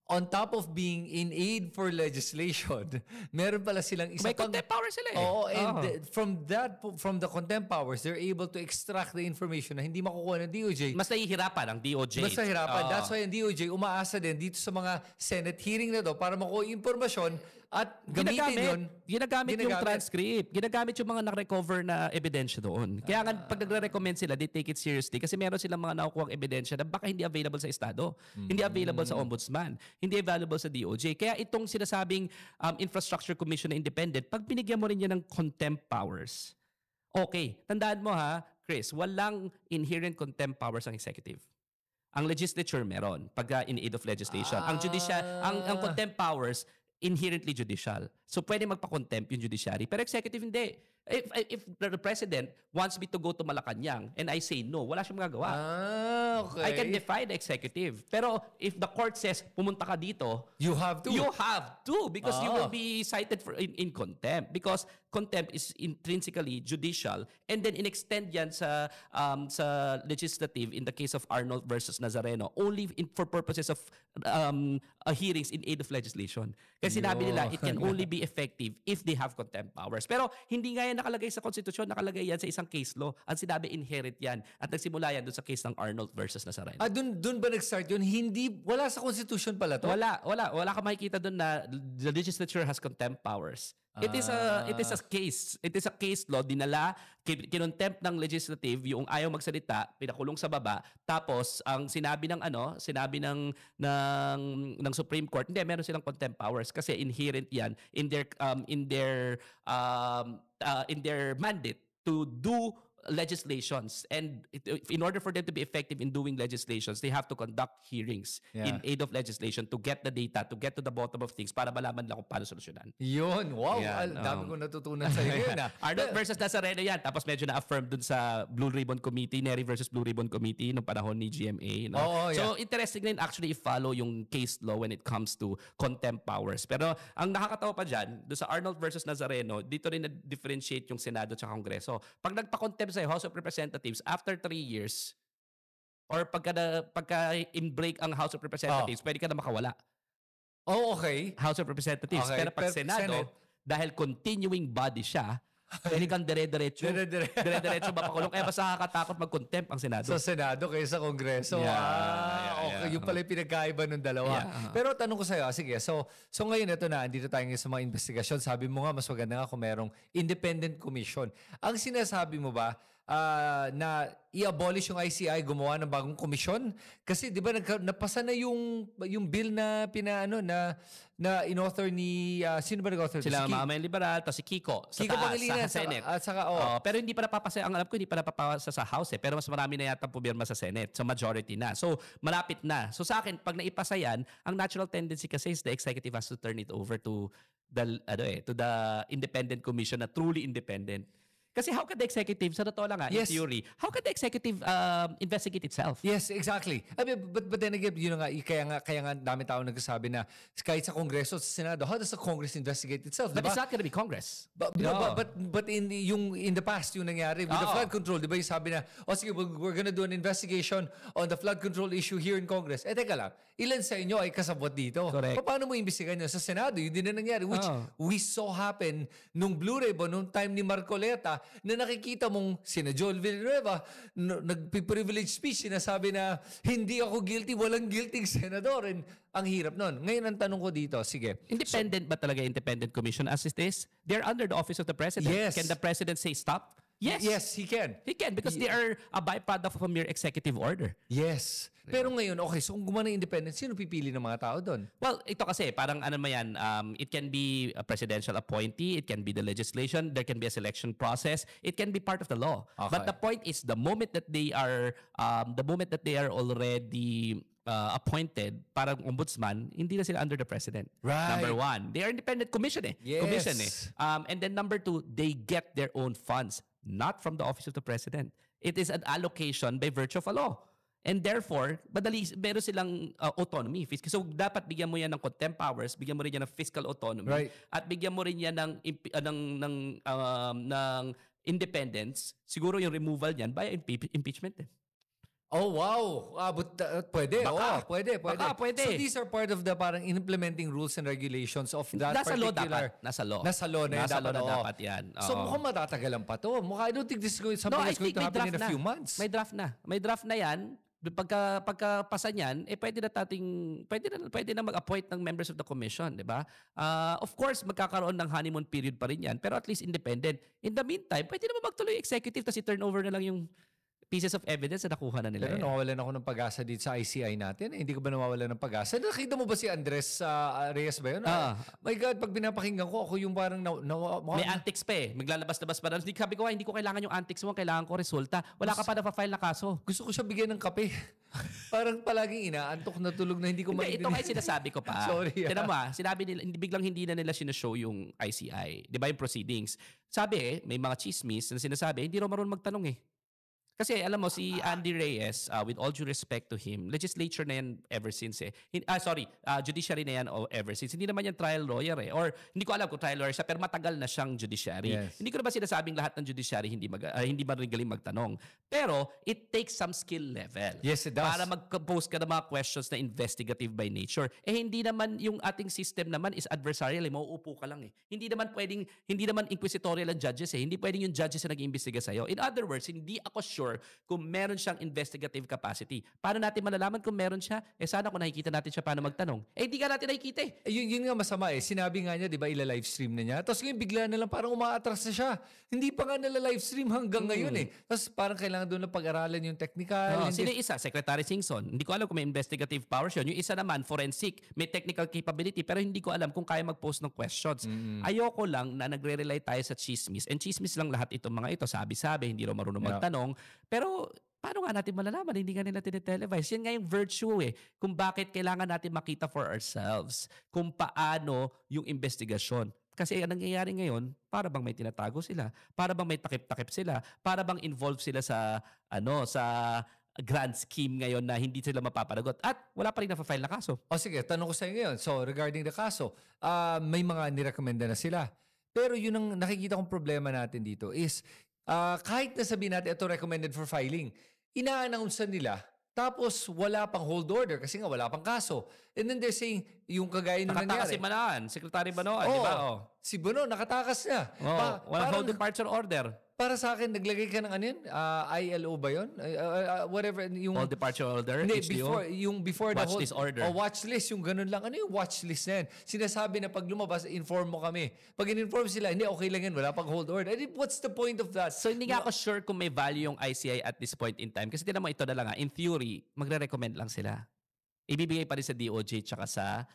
On top of being in aid for legislation, meron pala silang isa may contempt powers sila eh. Oo, and from the contempt powers, they're able to extract the information na hindi makukuha ng DOJ. Mas nahihirapan ang DOJ. Mas nahihirapan. That's why ang DOJ umaasa din dito sa mga Senate hearing na to para makuha impormasyon at gamitin yun. Ginagamit yung transcript. Ginagamit yung mga na-recover na ebidensya doon. Kaya nga pag nagre-recommend sila, they take it seriously kasi meron silang mga nakukuha ebidensya na baka hindi available sa Estado. Hindi available sa Ombudsman. Hindi available sa DOJ. Kaya itong sinasabing Infrastructure Commission na independent, pag binigyan mo rin yan ng contempt powers, okay. Tandaan mo ha, Chris, walang inherent contempt powers ang executive. Ang legislature meron pag in aid of legislation. Ang contempt powers inherently judicial. So pwede magpa-contempt yung judiciary, pero executive hindi. If the president wants me to go to Malacanang and I say no, wala siyang magagawa. Okay. I can defy the executive. Pero if the court says pumunta ka dito, you have to because you will be cited for in contempt because contempt is intrinsically judicial and then in-extend yan sa legislative in the case of Arnold versus Nazareno only for purposes of hearings in aid of legislation. Kasi sinabi nila it can only be effective if they have contempt powers. Pero hindi nga yan nakalagay sa konstitusyon, nakalagay yan sa isang case law. Ang sinabi inherent yan at nagsimula yan doon sa case ng Arnold versus Nazareno. Doon ba nag-start yun? Wala sa konstitusyon pala to? Wala ka makikita doon na the legislature has contempt powers. It is a case law dinala kinontempt ng legislative yung ayaw magsalita, pinakulong sa baba, tapos ang sinabi ng Supreme Court, hindi meron silang contempt powers kasi inherent yan in their mandate to do legislations, and in order for them to be effective in doing legislations, they have to conduct hearings in aid of legislation to get the data, to get to the bottom of things para malaman lang kung paano solusyonan. Yun, wow, dami kong natutunan sa iyo yun. Arnold versus Nazareno yan, tapos medyo na-affirm dun sa Blue Ribbon Committee, Neri versus Blue Ribbon Committee noong panahon ni GMA. No? So interesting din actually i-follow yung case law when it comes to contempt powers. Pero ang nakakatawa pa dyan, doon sa Arnold versus Nazareno, dito rin na-differentiate yung Senado at Kongreso. Pag nagpa-contempt sa House of Representatives after 3 years or pagka in-break ang House of Representatives, pwede ka na makawala. Okay. House of Representatives. Okay. Pero pag Senate, dahil continuing body siya, pwede kang dire-diretso mapakulong. Kaya mas nakakatakot mag-contempt ang Senado. Sa Senado kaysa sa Kongreso. Okay. Yung pala yung pinagkaiba ng dalawa. Pero tanong ko sa'yo, sige, so ngayon ito na, andito tayo sa mga investigasyon. Sabi mo nga, mas maganda nga kung merong independent commission. Ang sinasabi mo ba, na i-abolish yung ICI, gumawa ng bagong komisyon? Kasi 'di ba napasa na yung bill na na in-author ni sino ba nag-author? Sila Mamamayang Liberal, tapos si Kiko sa Pangilinan, sa Senate. At saka pero hindi pa napapasa, ang alam ko hindi pa napapasa sa House pero mas marami na yata pumirma sa Senate. So majority na. So malapit na. So sa akin pag naipasa yan, ang natural tendency kasi is the executive has to turn it over to the independent commission na truly independent. Kasi how can the executive, sa totoo lang in Yes. theory, how can the executive investigate itself? Yes, exactly. I mean, but then again, yun na nga, kaya nga dami tao nagsasabi na kahit sa Kongreso, sa Senado, how does the Congress investigate itself? But diba? it's not gonna be Congress. But in the past yung nangyari with the flood control, di ba yung sabi na, sige, we're gonna do an investigation on the flood control issue here in Congress. Teka lang, ilan sa inyo ay kasabot dito? Correct. Paano mo imbestigahan yun? Sa Senado, yun din na nangyari, which we saw happen nung Blue Ribbon, nung time ni Marcoleta, na nakikita mong sina Joel Villanueva, nagpi-privilege speech, sinasabi na, hindi ako guilty, walang guilty senador. And ang hirap nun. Ngayon ang tanong ko dito, sige. Independent ba talaga independent commission as it is? They're under the office of the president. Yes. Can the president say stop? Yes. Yes, he can. He can because they are a byproduct of a mere executive order. Yes. Pero ngayon, okay, so kung gumana independent, sino pipili ng mga tao doon? Well, ito kasi, parang ano mo yan, it can be a presidential appointee, it can be the legislation, there can be a selection process, it can be part of the law. Okay. But the point is, the moment that they are already appointed parang ombudsman, hindi na sila under the president. Right. Number one, they are independent commission eh. Yes. Commission eh. And then number two, they get their own funds, not from the office of the president. It is an allocation by virtue of a law. And therefore, meron silang autonomy. So, dapat bigyan mo yan ng contempt powers, bigyan mo rin yan ng fiscal autonomy, Right. at bigyan mo rin yan ng independence. Siguro yung removal niyan by impeachment. Oh, wow. But pwede. Baka. Pwede. Baka, pwede. So these are part of the parang implementing rules and regulations of that Nasa law particular... dapat. Nasa law. Nasa law na yan. Nasa law na oo. dapat yan. So Oo. mukhang matatagalan pa to. I don't think this is something that's going to happen in a few months. May draft na. May draft na yan. Pagkapasa niyan, pwede na mag-appoint ng members of the commission, di ba? Of course, magkakaroon ng honeymoon period pa rin yan, pero at least independent. In the meantime, pwede naman magtuloy executive tapos i-turn over na lang yung pieces of evidence na nakuha na nila. Pero nawawalan ako ng pag-asa dito sa ICI natin. Hindi ko ba nawawalan ng pag-asa? Nakita mo ba si Andres Reyes ba yun? My God, pag pinapakinggan ko, ako yung parang... May antics pa eh. Maglalabas-labas pa. Sabi ko, hindi ko kailangan yung antics mo. Kailangan ko resulta. Wala ka pa na-file na kaso. Gusto ko siya bigyan ng kape. Parang palaging inaantok na tulog na hindi ko Hindi, ito kayo sinasabi ko pa. Sorry. Tinan mo sinabi nila, biglang hindi na nila sinashow yung ICI. Di ba yung proceedings? Sabi may mga chismis na sinasabi, hindi raw marunong magtanong eh. Kasi alam mo, si Andy Reyes, with all due respect to him, legislature na yan ever since eh. Judiciary na yan ever since. Hindi naman yan trial lawyer eh. Or hindi ko alam kung trial lawyer siya, pero matagal na siyang judiciary. Yes. Hindi ko naman sinasabing lahat ng judiciary hindi magaling magtanong. Pero it takes some skill level. Yes, it does. Para mag-pose ka ng mga questions na investigative by nature. Hindi naman yung ating system naman is adversarial eh. Mauupo ka lang eh. Hindi naman inquisitorial ang judges eh. Hindi pwedeng yung judges na nag-iimbestiga sa'yo. In other words, hindi ako sure kung meron siyang investigative capacity. Paano natin malalaman kung meron siya? Sana kung nakikita natin siya paano magtanong. Hindi ka natin nakikita eh. Yun nga masama eh. Sinabi nga niya, di ba, ila-livestream na niya. Tapos ngayon bigla na lang parang umaatras na siya. Hindi pa nga nila-livestream hanggang ngayon eh. Tapos parang kailangan doon na pag-aralan yung technical. Sino isa? Secretary Singson. Hindi ko alam kung may investigative powers yun. Yung isa naman, forensic. May technical capability pero hindi ko alam kung kaya mag-post ng questions. Ayoko lang na nagre-rely tayo sa chismis. And chismis lang lahat itong mga ito. Sabi-sabi, hindi raw marunong magtanong. Pero paano nga natin malalaman? Hindi nga nila tinitelevise. Yan nga yung virtue eh. Kung bakit kailangan natin makita for ourselves. Kung paano yung investigasyon. Kasi ang nangyayari ngayon, para bang may tinatago sila? Para bang may takip-takip sila? Para bang involved sila sa grand scheme ngayon na hindi sila mapapanagot? At wala pa rin na-file na kaso. Sige, tanong ko sa inyo ngayon. So regarding the kaso, may mga nirekomenda na sila. Pero yun ang nakikita kong problema natin dito is kahit nasabihin natin ito recommended for filing, ina-announce nila, tapos wala pang hold order kasi nga wala pang kaso. And then they're saying, yung kagaya nung Nakatakas si nangyari. Manaan, Secretary Banoan, di ba? Si Bono, nakatakas na. Walang hold departure order. Para sa akin, naglagay ka ng ano yun? ILO ba yun? Whatever. Yung, Hold departure order, hindi, HDO. before the Watch whole... list order. Watch list, yung ganun lang. Ano yung watch list na yan? Sinasabi na pag lumabas, inform mo kami. Pag in-inform sila, hindi, okay lang yan. Wala pang hold order. What's the point of that? So hindi nga ako sure kung may value yung ICI at this point in time. Kasi tinan mo, ito na lang in theory, magre-recommend lang sila. Ibibigay pa rin sa DOJ tsaka sa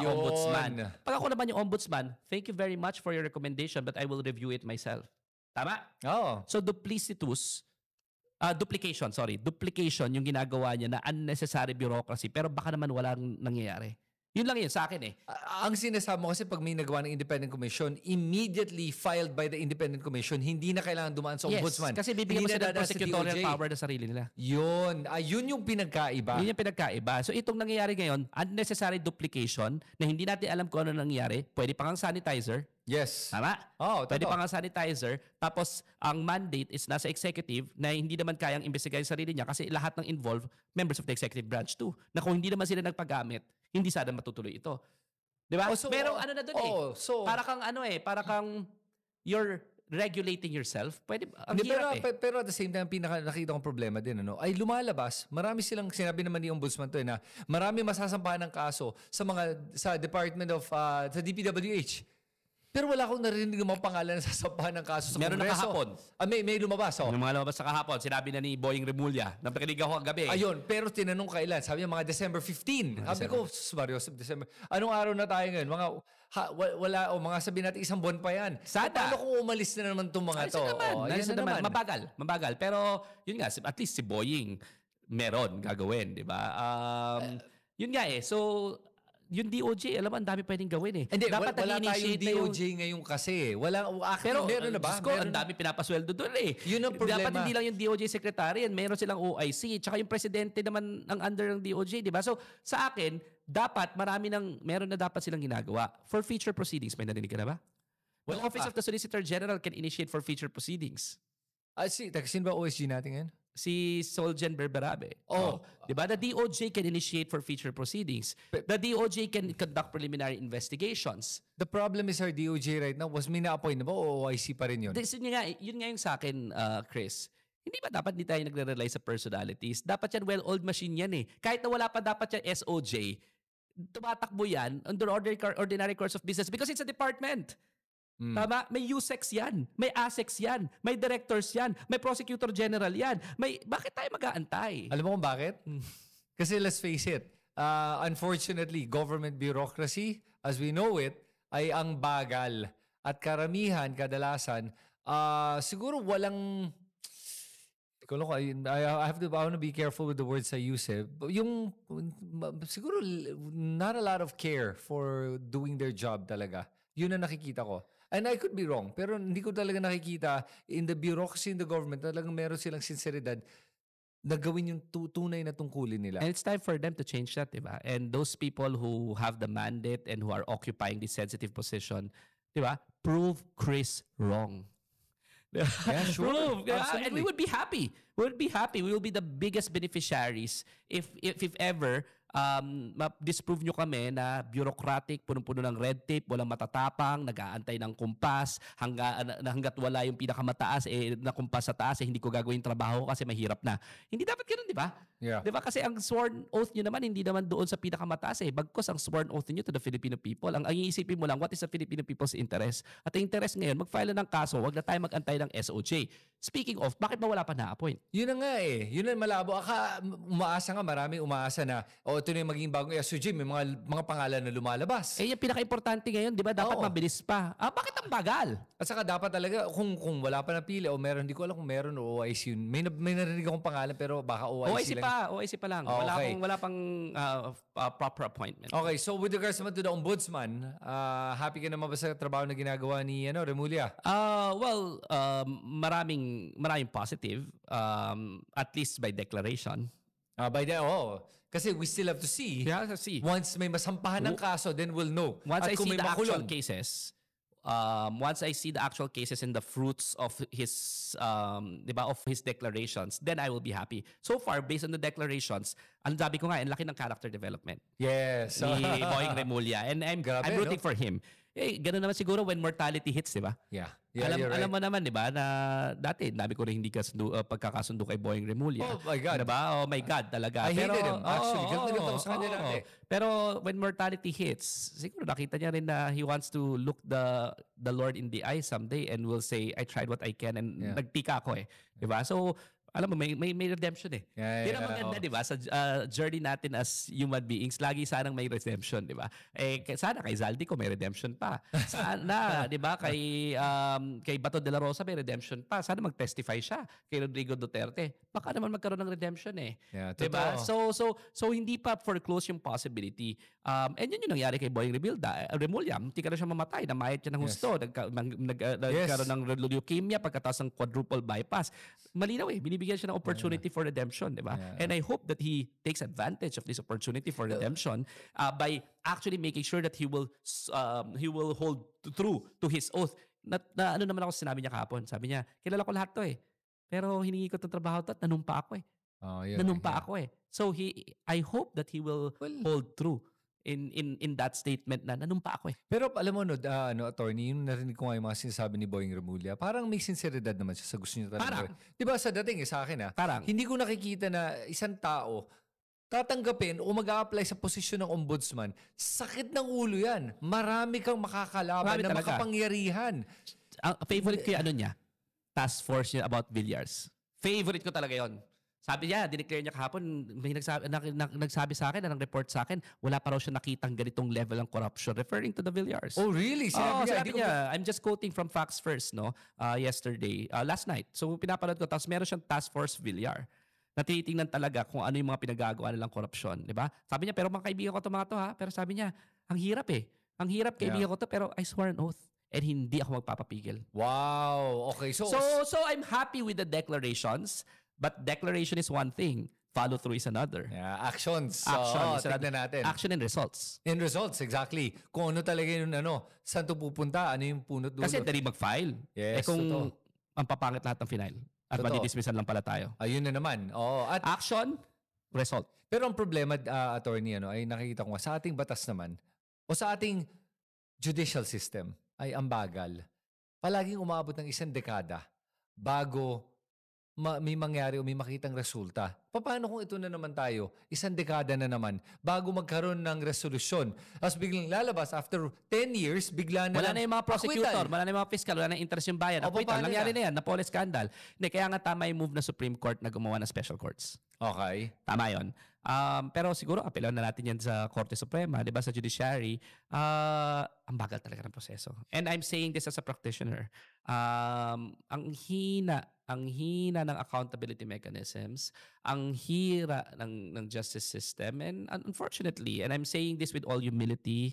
yun. ombudsman. Pag ako naman yung ombudsman, thank you very much for your recommendation but I will review it myself. Tama? Oo. So duplication yung ginagawa niya na unnecessary bureaucracy pero baka naman walang nangyayari. Yun lang yun sa akin eh. Ang sinasabi mo kasi pag may nagawa ng independent commission, immediately filed by the independent commission, hindi na kailangan dumaan sa ombudsman. Kasi bibigyan mo Hindi sila ng na dadaan sa prosecutorial DOJ. power na sarili nila. Yun yung pinagkaiba. Yun yung pinagkaiba. So itong nangyayari ngayon, unnecessary duplication na hindi natin alam kung ano nangyayari. Pwede pa kang sanitizer. Yes. Tama? Pwede totoo. pa nga sanitizer. Tapos, ang mandate is nasa executive na hindi naman kayang imbestigahin yung sarili niya kasi lahat ng involved, members of the executive branch too. Na kung hindi naman sila nagpagamit, hindi sana matutuloy ito. Di ba? Merong ano na doon para kang para kang you're regulating yourself. Pwede, ang hirap pero at the same time, nakita kong problema din, ay lumalabas, marami silang, sinabi naman ni Ombudsman to, na marami masasampahan ng kaso sa Department of, sa DPWH. Pero wala akong narinig ng mga pangalan na sasampahan ng kaso sa Meron na Kongreso. kahapon. May lumabas. Yung mga lumabas sa kahapon, sinabi na ni Boying Remulla, napakinig ako kagabi. Ayun, pero tinanong kailan. Sabi niya mga December 15. Sabi ko, Mario, December. Anong araw na tayo ngayon? Mga sabi natin isang buwan pa yan. Sana. Paano kung umalis na naman itong mga to? Naman. Mabagal. Pero yun nga, at least si Boying meron gagawin, di ba? Yun nga So, yung DOJ, alam mo, ang dami pwedeng gawin eh. Hindi, dapat wala tayong DOJ yung ngayon kasi. pero meron na ba? Diyos ko, ang dami pinapasweldo doon eh. Yun ang problema. Dapat hindi lang yung DOJ secretary, meron silang OIC, tsaka yung presidente naman ang under ng DOJ, di ba? So, sa akin, dapat meron na dapat silang ginagawa. For future proceedings, may narinig ka na ba? The Office of the Solicitor General can initiate for future proceedings. Sino ba OSG natin ngayon? Si Solgen Berberabe. Diba? The DOJ can initiate for future proceedings. The DOJ can conduct preliminary investigations. The problem is our DOJ right now, may na-appoint na ba o OIC pa rin yun? Yun nga yung sa akin, Chris. Hindi ba dapat hindi tayo nagre-rely sa personalities? Dapat yan well-oiled machine yan eh. Kahit na wala pa dapat yan SOJ, tumatakbo yan under ordinary course of business because it's a department. Tama? May USEX yan. May ASEX yan. May directors yan. May prosecutor general yan. Bakit tayo mag-aantay? Alam mo kung bakit? Kasi let's face it, unfortunately, government bureaucracy, as we know it, ay ang bagal. At karamihan, kadalasan, siguro walang... I want to be careful with the words I use. Siguro not a lot of care for doing their job talaga. Yun ang nakikita ko. And I could be wrong, pero hindi ko talaga nakikita in the bureaucracy in the government talagang meron silang sinseridad na gawin yung tunay na tungkulin nila. And it's time for them to change that, diba? And those people who have the mandate and who are occupying this sensitive position, diba? Prove Chris wrong. Yeah, sure. Prove, absolutely. And we would be happy. We would be happy. We will be the biggest beneficiaries if ever disprove nyo kami na bureaucratic, punong-puno ng red tape, walang matatapang, nag-aantay ng kumpas, hanggat wala yung pinakamataas, na kumpas sa taas, hindi ko gagawin trabaho kasi mahirap na. Hindi dapat ganoon, di ba? Yeah. Di ba? Kasi ang sworn oath nyo naman, hindi naman doon sa pinakamataas Bagkos ang sworn oath nyo to the Filipino people. Ang iisipin mo lang, what is the Filipino people's interest? At ang interest ngayon, mag-file na ng kaso, wag na tayo mag-antay ng SOJ. Speaking of, bakit ba wala pa na-appoint? Yun na nga Yun na malabo. Umaasa nga, maraming umaasa na, ito na yung maging bagong SOJ, may mga pangalan na lumalabas. Yung pinaka-importante ngayon, di ba? Dapat mabilis pa. Bakit ang bagal? At saka dapat talaga, kung wala pa napili o meron, hindi ko alam kung meron o OIC yun. May narinig akong pangalan pero baka OIC lang. OIC pa lang. Okay. Wala pang proper appointment. Okay, so with regards naman to the ombudsman, happy ka naman ba sa trabaho na ginagawa ni Remulla? Maraming positive, at least by declaration. Kasi we still have to see. Yeah, see. Once may masampahan ng kaso, then we'll know. Once At I kung see may the actual makulong. cases, and the fruits of his of his declarations, then I will be happy. So far, based on the declarations, ang sabi ko nga, ang laki ng character development. Yes. Ni Boying Remulla. And I'm rooting for him. Ganun naman siguro when mortality hits, di ba? Yeah. Alam mo naman, di ba, na dati, nabi ko rin hindi pagkakasundo kay Boying Remulla. Oh my God. Diba? Oh my God, talaga. I hated him, actually. Ganun ako sa kanya dati. Pero when mortality hits, siguro nakita niya rin na he wants to look the Lord in the eye someday and will say, I tried what I can and nagtika ako Diba? So, Alam mo, may redemption eh. Yeah, Yun ang maganda, oo. di ba? Sa journey natin as human beings, lagi sanang may redemption, di ba? Sana kay Zaldi ko may redemption pa. Sana, di ba? Kay Bato de la Rosa may redemption pa. Sana mag-testify siya. Kay Rodrigo Duterte. Baka naman magkaroon ng redemption eh. Yeah, Di ba? totoo. So hindi pa foreclose yung possibility. And yun yung nangyari kay Boying Remulla. Hindi ka na siya mamatay. Namayat siya ng husto. Nagkaroon ng leukemia pagkatapos ng quadruple bypass. Malinaw eh. Binibigyan siya ng opportunity for redemption. Di ba? Yeah. And I hope that he takes advantage of this opportunity for redemption by actually making sure that he will hold true to his oath. Na ano naman ako sinabi niya kahapon. Sabi niya, kilala ko lahat to eh. Pero hiningi ko itong trabaho to at nanumpa ako eh. Oh, yun, Nanumpa yeah. ako eh. So I hope that he will hold true in that statement na nanumpa ako eh. Pero alam mo, attorney, yung narinig ko nga yung mga sinasabi ni Boying Remulla, parang may sinseridad naman siya sa gusto niya talaga. Parang. Di ba sa dating sa akin Parang. hindi ko nakikita na isang tao tatanggapin o mag-a-apply sa posisyon ng ombudsman. Sakit ng ulo yan. Marami kang makakalaban Marami na talaga. makapangyarihan. Ang favorite ko yung ano niya, task force niya about Villars. Favorite ko talaga yon. Sabi niya, dineclare niya kahapon, may nagsabi sa akin, report sa akin, wala pa raw siya nakitang ganitong level ng corruption, referring to the Villars. Oh, really? Sabi niya, I'm just quoting from Facts First, last night. So, pinapanood ko, tapos meron siyang task force Villar na tinitingnan talaga kung ano yung mga pinagagawa nilang korupsyon. Di ba? Sabi niya, pero mga kaibigan ko mga to ha. Pero sabi niya, ang hirap eh. Ang hirap kaibigan ko to, pero I swear an oath. And hindi ako magpapapigil. Wow. Okay. So I'm happy with the declarations. But declaration is one thing. Follow through is another. yeah, actions. Action. So, tignan natin. Action and results. In results, exactly. Kung ano talaga yung saan to pupunta, ano yung punot dulo. Kasi dali mag-file. Yes, kung totoo. ang papangit lahat ng final. At Totoo. madidismissan lang pala tayo. Ayun na naman. Oo. At Action, result. pero ang problema, attorney, ay nakikita ko nga, sa ating batas naman, o sa ating judicial system, ay ang bagal. Palaging umabot ng 1 dekada bago may mangyari o may makitang resulta. Paano kung ito na naman tayo, 1 dekada na naman, bago magkaroon ng resolusyon? Tapos biglang lalabas, after 10 years, bigla na Wala na yung mga prosecutor, acquittal. wala na yung mga fiscal, wala na yung interest yung bayan. O, Acquittal, paano nangyari na? na yan, Napoli scandal. Hindi, kaya nga tama yung move na Supreme Court na gumawa ng special courts. Okay. Tama yun. Pero siguro, apelaw na natin yan sa Korte Suprema, di ba, sa judiciary. Ang bagal talaga ng proseso. And I'm saying this as a practitioner. Ang hina ng accountability mechanisms, ang hira ng justice system, and unfortunately, and I'm saying this with all humility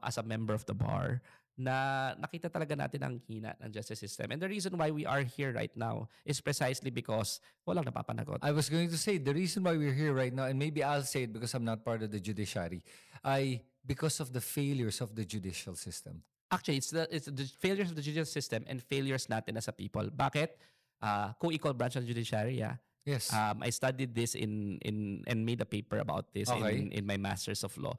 as a member of the bar, na nakita talaga natin ang hina ng justice system. And the reason why we are here right now is precisely because walang napapanagot. I was going to say, the reason why we're here right now, and maybe I'll say it because I'm not part of the judiciary, ay because of the failures of the judicial system. Actually, it's the failures of the judicial system and failures natin as a people. Bakit? Kung equal branch of the judiciary, Yes. I studied this and made a paper about this Okay. in my Masters of Law.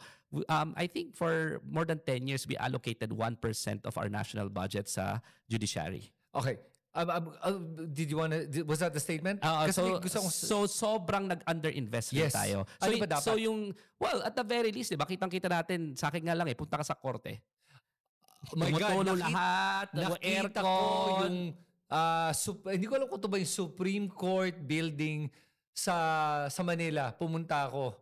I think for more than 10 years, we allocated 1% of our national budget sa judiciary. Okay. Did you wanna, was that the statement? Kasi gusto kong, So sobrang nag-underinvest rin Yes. tayo. Ano ba dapat? So at the very least, diba, kitang-kita natin, sa akin nga lang punta ka sa korte. oh my God, Tumutulo lahat, nakita ko aircon. yung, hindi ko alam kung ito ba yung Supreme Court building sa Manila. Pumunta ako.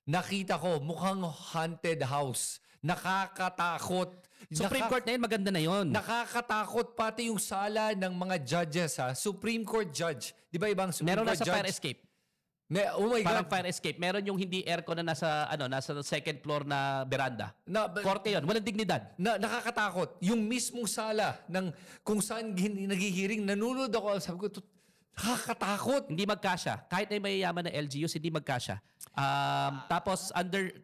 Nakita ko, mukhang haunted house. Nakakatakot. Supreme Court na yun, maganda na yun. Nakakatakot pati yung sala ng mga judges Supreme Court judge. Di ba ibang Supreme Meron Court nasa judge? fire escape. Oh my Parang God. fire escape. Meron yung hindi aircon na nasa second floor na veranda. Na, Korte yun. Walang dignidad. nakakatakot. Yung mismong sala ng kung saan naghihiring, nanonood ako. Sabi ko, nakakatakot. Hindi magkasya. Kahit na yung mayayaman na LGUs, hindi magkasya. Tapos,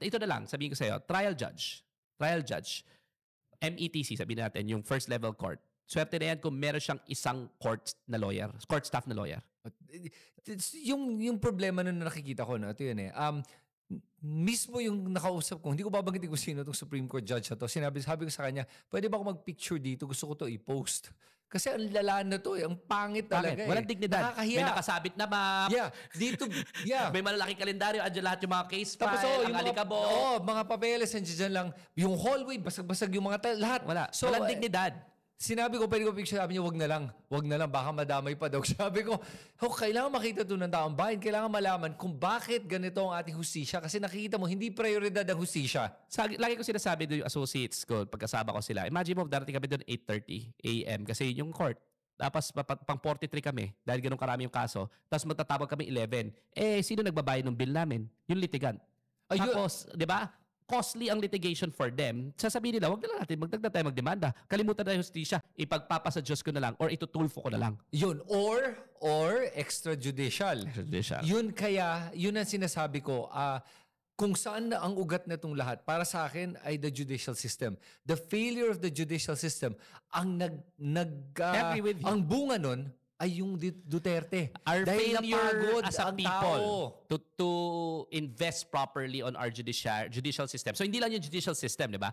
ito na lang, sabihin ko sa'yo, trial judge, METC, sabihin natin, yung first level court. Swerte na yan kung meron siyang isang court staff na lawyer. Yung problema na nakikita ko, ito yun mismo yung nakausap ko, hindi ko babanggitin kung sino itong Supreme Court judge na to. Sabi ko sa kanya, pwede ba ako mag-picture dito? Gusto ko to i-post. Kasi ang lalaan na to Ang pangit talaga Walang dignidad. Nakakahiya. May nakasabit na map. Yeah. Dito, yeah. May malalaking kalendaryo. Andiyan lahat yung mga case file, Tapos ang alikabok. mga papeles, nandiyan lang. Yung hallway, basag-basag yung mga lahat. Wala. So, Walang dignidad. Sinabi ko, pwede ko picture, sabi niya, wag na lang, baka madamay pa daw. Sabi ko, kailangan makita doon ng taong bayan, kailangan malaman kung bakit ganito ang ating hustisya. Kasi nakikita mo, hindi prioridad ang hustisya. Lagi ko sinasabi doon yung associates ko, pagkasama ko sila, imagine mo, darating kami doon 8:30 a.m. kasi yung court. Tapos pang 43 kami dahil ganun karami yung kaso. Tapos magtatawag kami 11. Sino nagbabayad ng bill namin? Yung litigant. Tapos, di ba? Costly ang litigation for them. Sasabihin nila, wag na lang natin, magdagdag tayo magdemanda. Kalimutan na yung hustisya. Ipagpapasa Diyos ko na lang or itutulfo ko na lang. Yun. Or extrajudicial. Yun ang sinasabi ko. Kung saan na ang ugat na itong lahat, para sa akin ay the judicial system. The failure of the judicial system, ang ang bunga nun ay yung Duterte. Our dahil failure as a people tao. to invest properly on our judicial system. So hindi lang yung judicial system, di ba?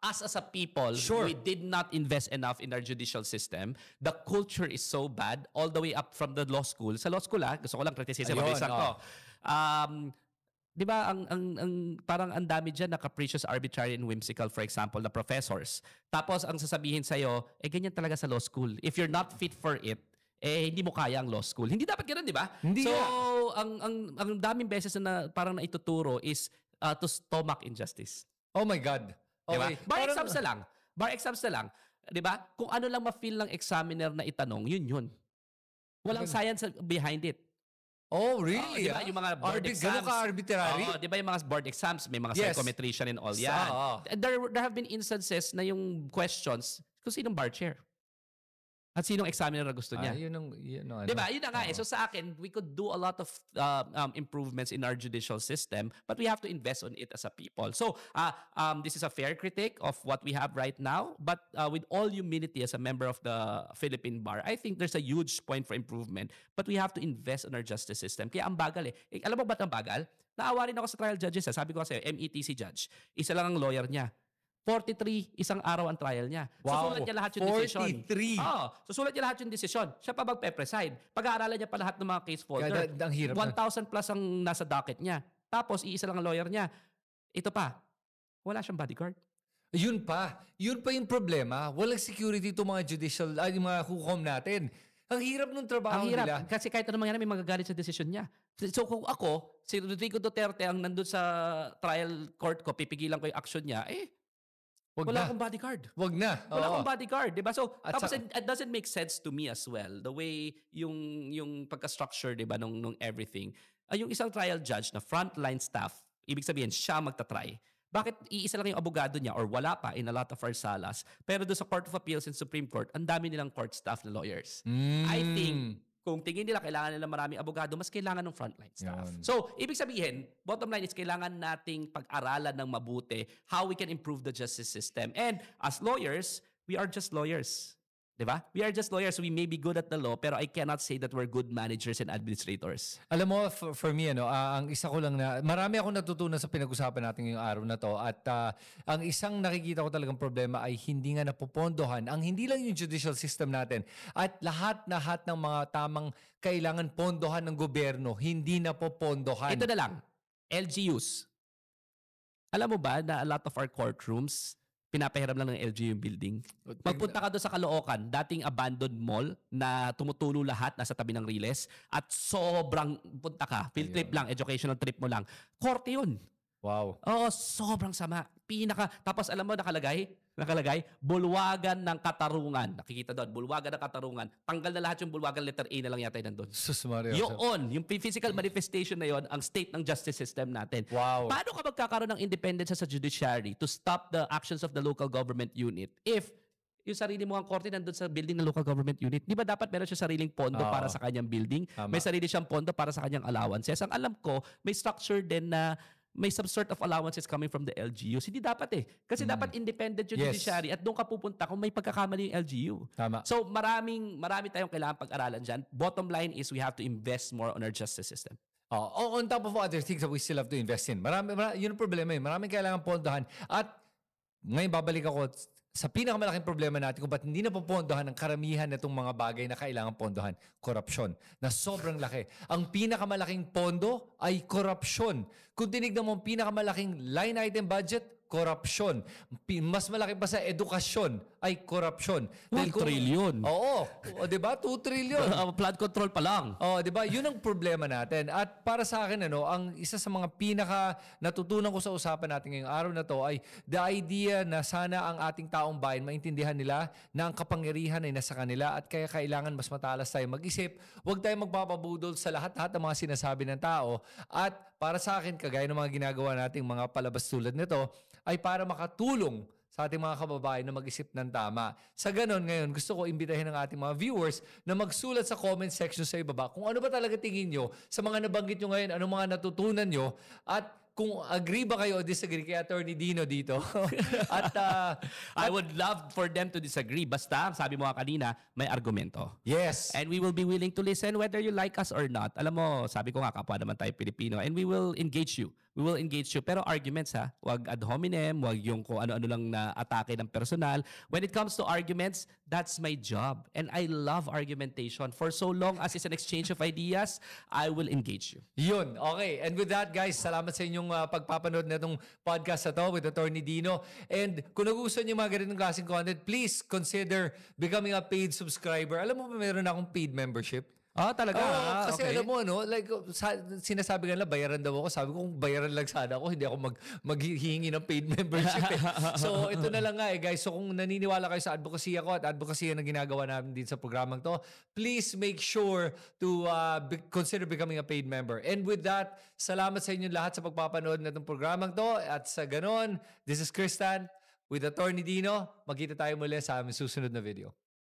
Us as a people, we did not invest enough in our judicial system. The culture is so bad all the way up from the law school. Sa law school, gusto ko lang criticism. Di ba, parang ang dami dyan na capricious, arbitrary, and whimsical, for example, na professors. Tapos, ang sasabihin sa'yo, ganyan talaga sa law school. If you're not fit for it, hindi mo kaya ang law school. Hindi dapat ganoon, di ba? Hindi. So, ang daming beses na parang naituturo is to stomach injustice. Oh my God. Okay. Diba? Bar exams na lang. Di ba? Kung ano lang ma-feel ng examiner na itanong, yun. Walang science behind it. Oh, really? Diba? Yung mga board exams. Ganun ka-arbitrary? Diba yung mga board exams, may mga psychometrician and all yan. There have been instances na yung questions kung sinong bar chair. At sinong examiner na gusto niya. Diba? Yun na nga So sa akin, we could do a lot of improvements in our judicial system, but we have to invest on it as a people. So this is a fair critique of what we have right now, but with all humility as a member of the Philippine Bar, I think there's a huge point for improvement, but we have to invest in our justice system. Kaya ang bagal alam mo ba't ang bagal? Naawa rin ako sa trial judges. Sabi ko kasi, METC judge, isa lang ang lawyer niya. 43, isang araw ang trial niya. Wow. Susulat niya lahat yung decision. 43? Susulat niya lahat yung decision. Siya pa magpe-preside. Pag-aaralan niya pa lahat ng mga case folder. Ang hirap 1,000 plus ang nasa docket niya. Tapos, iisa lang ang lawyer niya. Ito pa, wala siyang bodyguard. Yun pa yung problema. Walang security itong mga yung mga hukom natin. Ang hirap ng trabaho nila. Kasi kahit anong mangyari, may magagalit sa desisyon niya. So kung ako, si Rodrigo Duterte ang nandun sa trial court ko, pipigilan ko yung action niya, wala akong bodyguard. Wag na. Wala akong bodyguard, di ba? So, tapos it doesn't make sense to me as well, the way yung pagka-structure, di ba, nung everything. Yung isang trial judge na frontline staff, ibig sabihin, siya magta-try. Bakit iisa lang yung abogado niya or wala pa in a lot of our salas? Pero doon sa Court of Appeals and Supreme Court, ang dami nilang court staff na lawyers. I think, kung tingin nila kailangan nila maraming abogado, mas kailangan ng frontline staff. Yan. So, ibig sabihin, bottom line is kailangan nating pag-aralan ng mabuti how we can improve the justice system. And as lawyers, we are just lawyers. Diba? We are just lawyers. We may be good at the law, pero I cannot say that we're good managers and administrators. Alam mo, for me, ang isa ko lang na, marami akong natutunan sa pinag-usapan natin ngayong araw na to. At ang isang nakikita ko talagang problema ay hindi nga napopondohan. Ang hindi lang yung judicial system natin. At lahat ng mga tamang kailangan pondohan ng gobyerno, hindi napopondohan. Ito na lang, LGUs. Alam mo ba na a lot of our courtrooms, pinapahiram lang ng LGU yung building. Magpunta ka doon sa Caloocan, dating abandoned mall na tumutulo lahat, nasa tabi ng Riles, at sobrang punta ka, field trip lang, educational trip mo lang. Korte yun. Wow. Oo, sobrang sama. Tapos alam mo, nakalagay, bulwagan ng katarungan. Nakikita doon, bulwagan ng katarungan. Tanggal na lahat yung bulwagan, letter A na lang yata yun nandun. Sus Maria. Yung physical manifestation na yon ang state ng justice system natin. Wow. Paano ka magkakaroon ng independence sa judiciary to stop the actions of the local government unit if yung sarili mo ang korte nandun sa building ng local government unit? Di ba dapat meron siya sariling pondo para sa kanyang building? Tama. May sarili siyang pondo para sa kanyang allowances. Ang alam ko, may structure din na may some sort of allowances coming from the LGUs. Hindi dapat Kasi dapat independent yung judiciary at doon ka pupunta kung may pagkakamali yung LGU. Tama. So marami tayong kailangan pag-aralan dyan. Bottom line is we have to invest more on our justice system. On top of other things that we still have to invest in. Yun ang problema Maraming kailangan pondohan. At ngayon babalik ako sa pinakamalaking problema natin kung ba't hindi napopondohan ng karamihan na itong mga bagay na kailangan pondohan. Korupsyon. Na sobrang laki. Ang pinakamalaking pondo ay korupsyon. Kung tinignan mo ang pinakamalaking line item budget, korupsyon. Mas malaki pa sa edukasyon ay korupsyon. 1 trillion. Oo. O, di ba? 2 trillion. Flood control pa lang. Oh, 'di ba? 'Yun ang problema natin. At para sa akin ang isa sa mga pinaka natutunan ko sa usapan natin ngayong araw na 'to ay the idea na sana ang ating taong bayan maintindihan nila na ang kapangyarihan ay nasa kanila at kaya kailangan mas matalas tayo mag-isip. Huwag tayong magpapabudol sa lahat-lahat ng mga sinasabi ng tao. At para sa akin, kagaya ng mga ginagawa nating mga palabas tulad nito, ay para makatulong sa ating mga kababayan na mag-isip ng tama. Sa ganon, ngayon, gusto ko imbitahin ng ating mga viewers na magsulat sa comment section sa ibaba kung ano ba talaga tingin nyo sa mga nabanggit nyo ngayon, ano mga natutunan nyo, at kung agree ba kayo o disagree kay Attorney Dino dito. I would love for them to disagree. Basta, sabi mo nga kanina, may argumento. Yes. And we will be willing to listen whether you like us or not. Alam mo, sabi ko nga, kapwa naman tayo Pilipino. And we will engage you. We will engage you. Pero arguments ha, wag ad hominem, wag yung kung ano-ano lang na atake ng personal. When it comes to arguments, that's my job. And I love argumentation. For so long as it's an exchange of ideas, I will engage you. Yun. Okay. And with that, guys, salamat sa inyong pagpapanood na itong podcast na to with Attorney Dino. And kung nagustuhan niyo mga ganitong klaseng content, please consider becoming a paid subscriber. Alam mo ba meron akong paid membership? Talaga? Kasi Okay. alam mo, like, sinasabi nga nila, bayaran daw ako. Sabi ko, kung bayaran lang sana ako, hindi ako maghihingi ng paid membership. So, ito na lang nga guys. So, kung naniniwala kayo sa advocacy ako at advocacy na ginagawa namin dito sa programang to, please make sure to consider becoming a paid member. And with that, salamat sa inyo lahat sa pagpapanood na itong programang to. At sa ganon, this is Kristan with Attorney Dino. Magkita tayo muli sa aming susunod na video.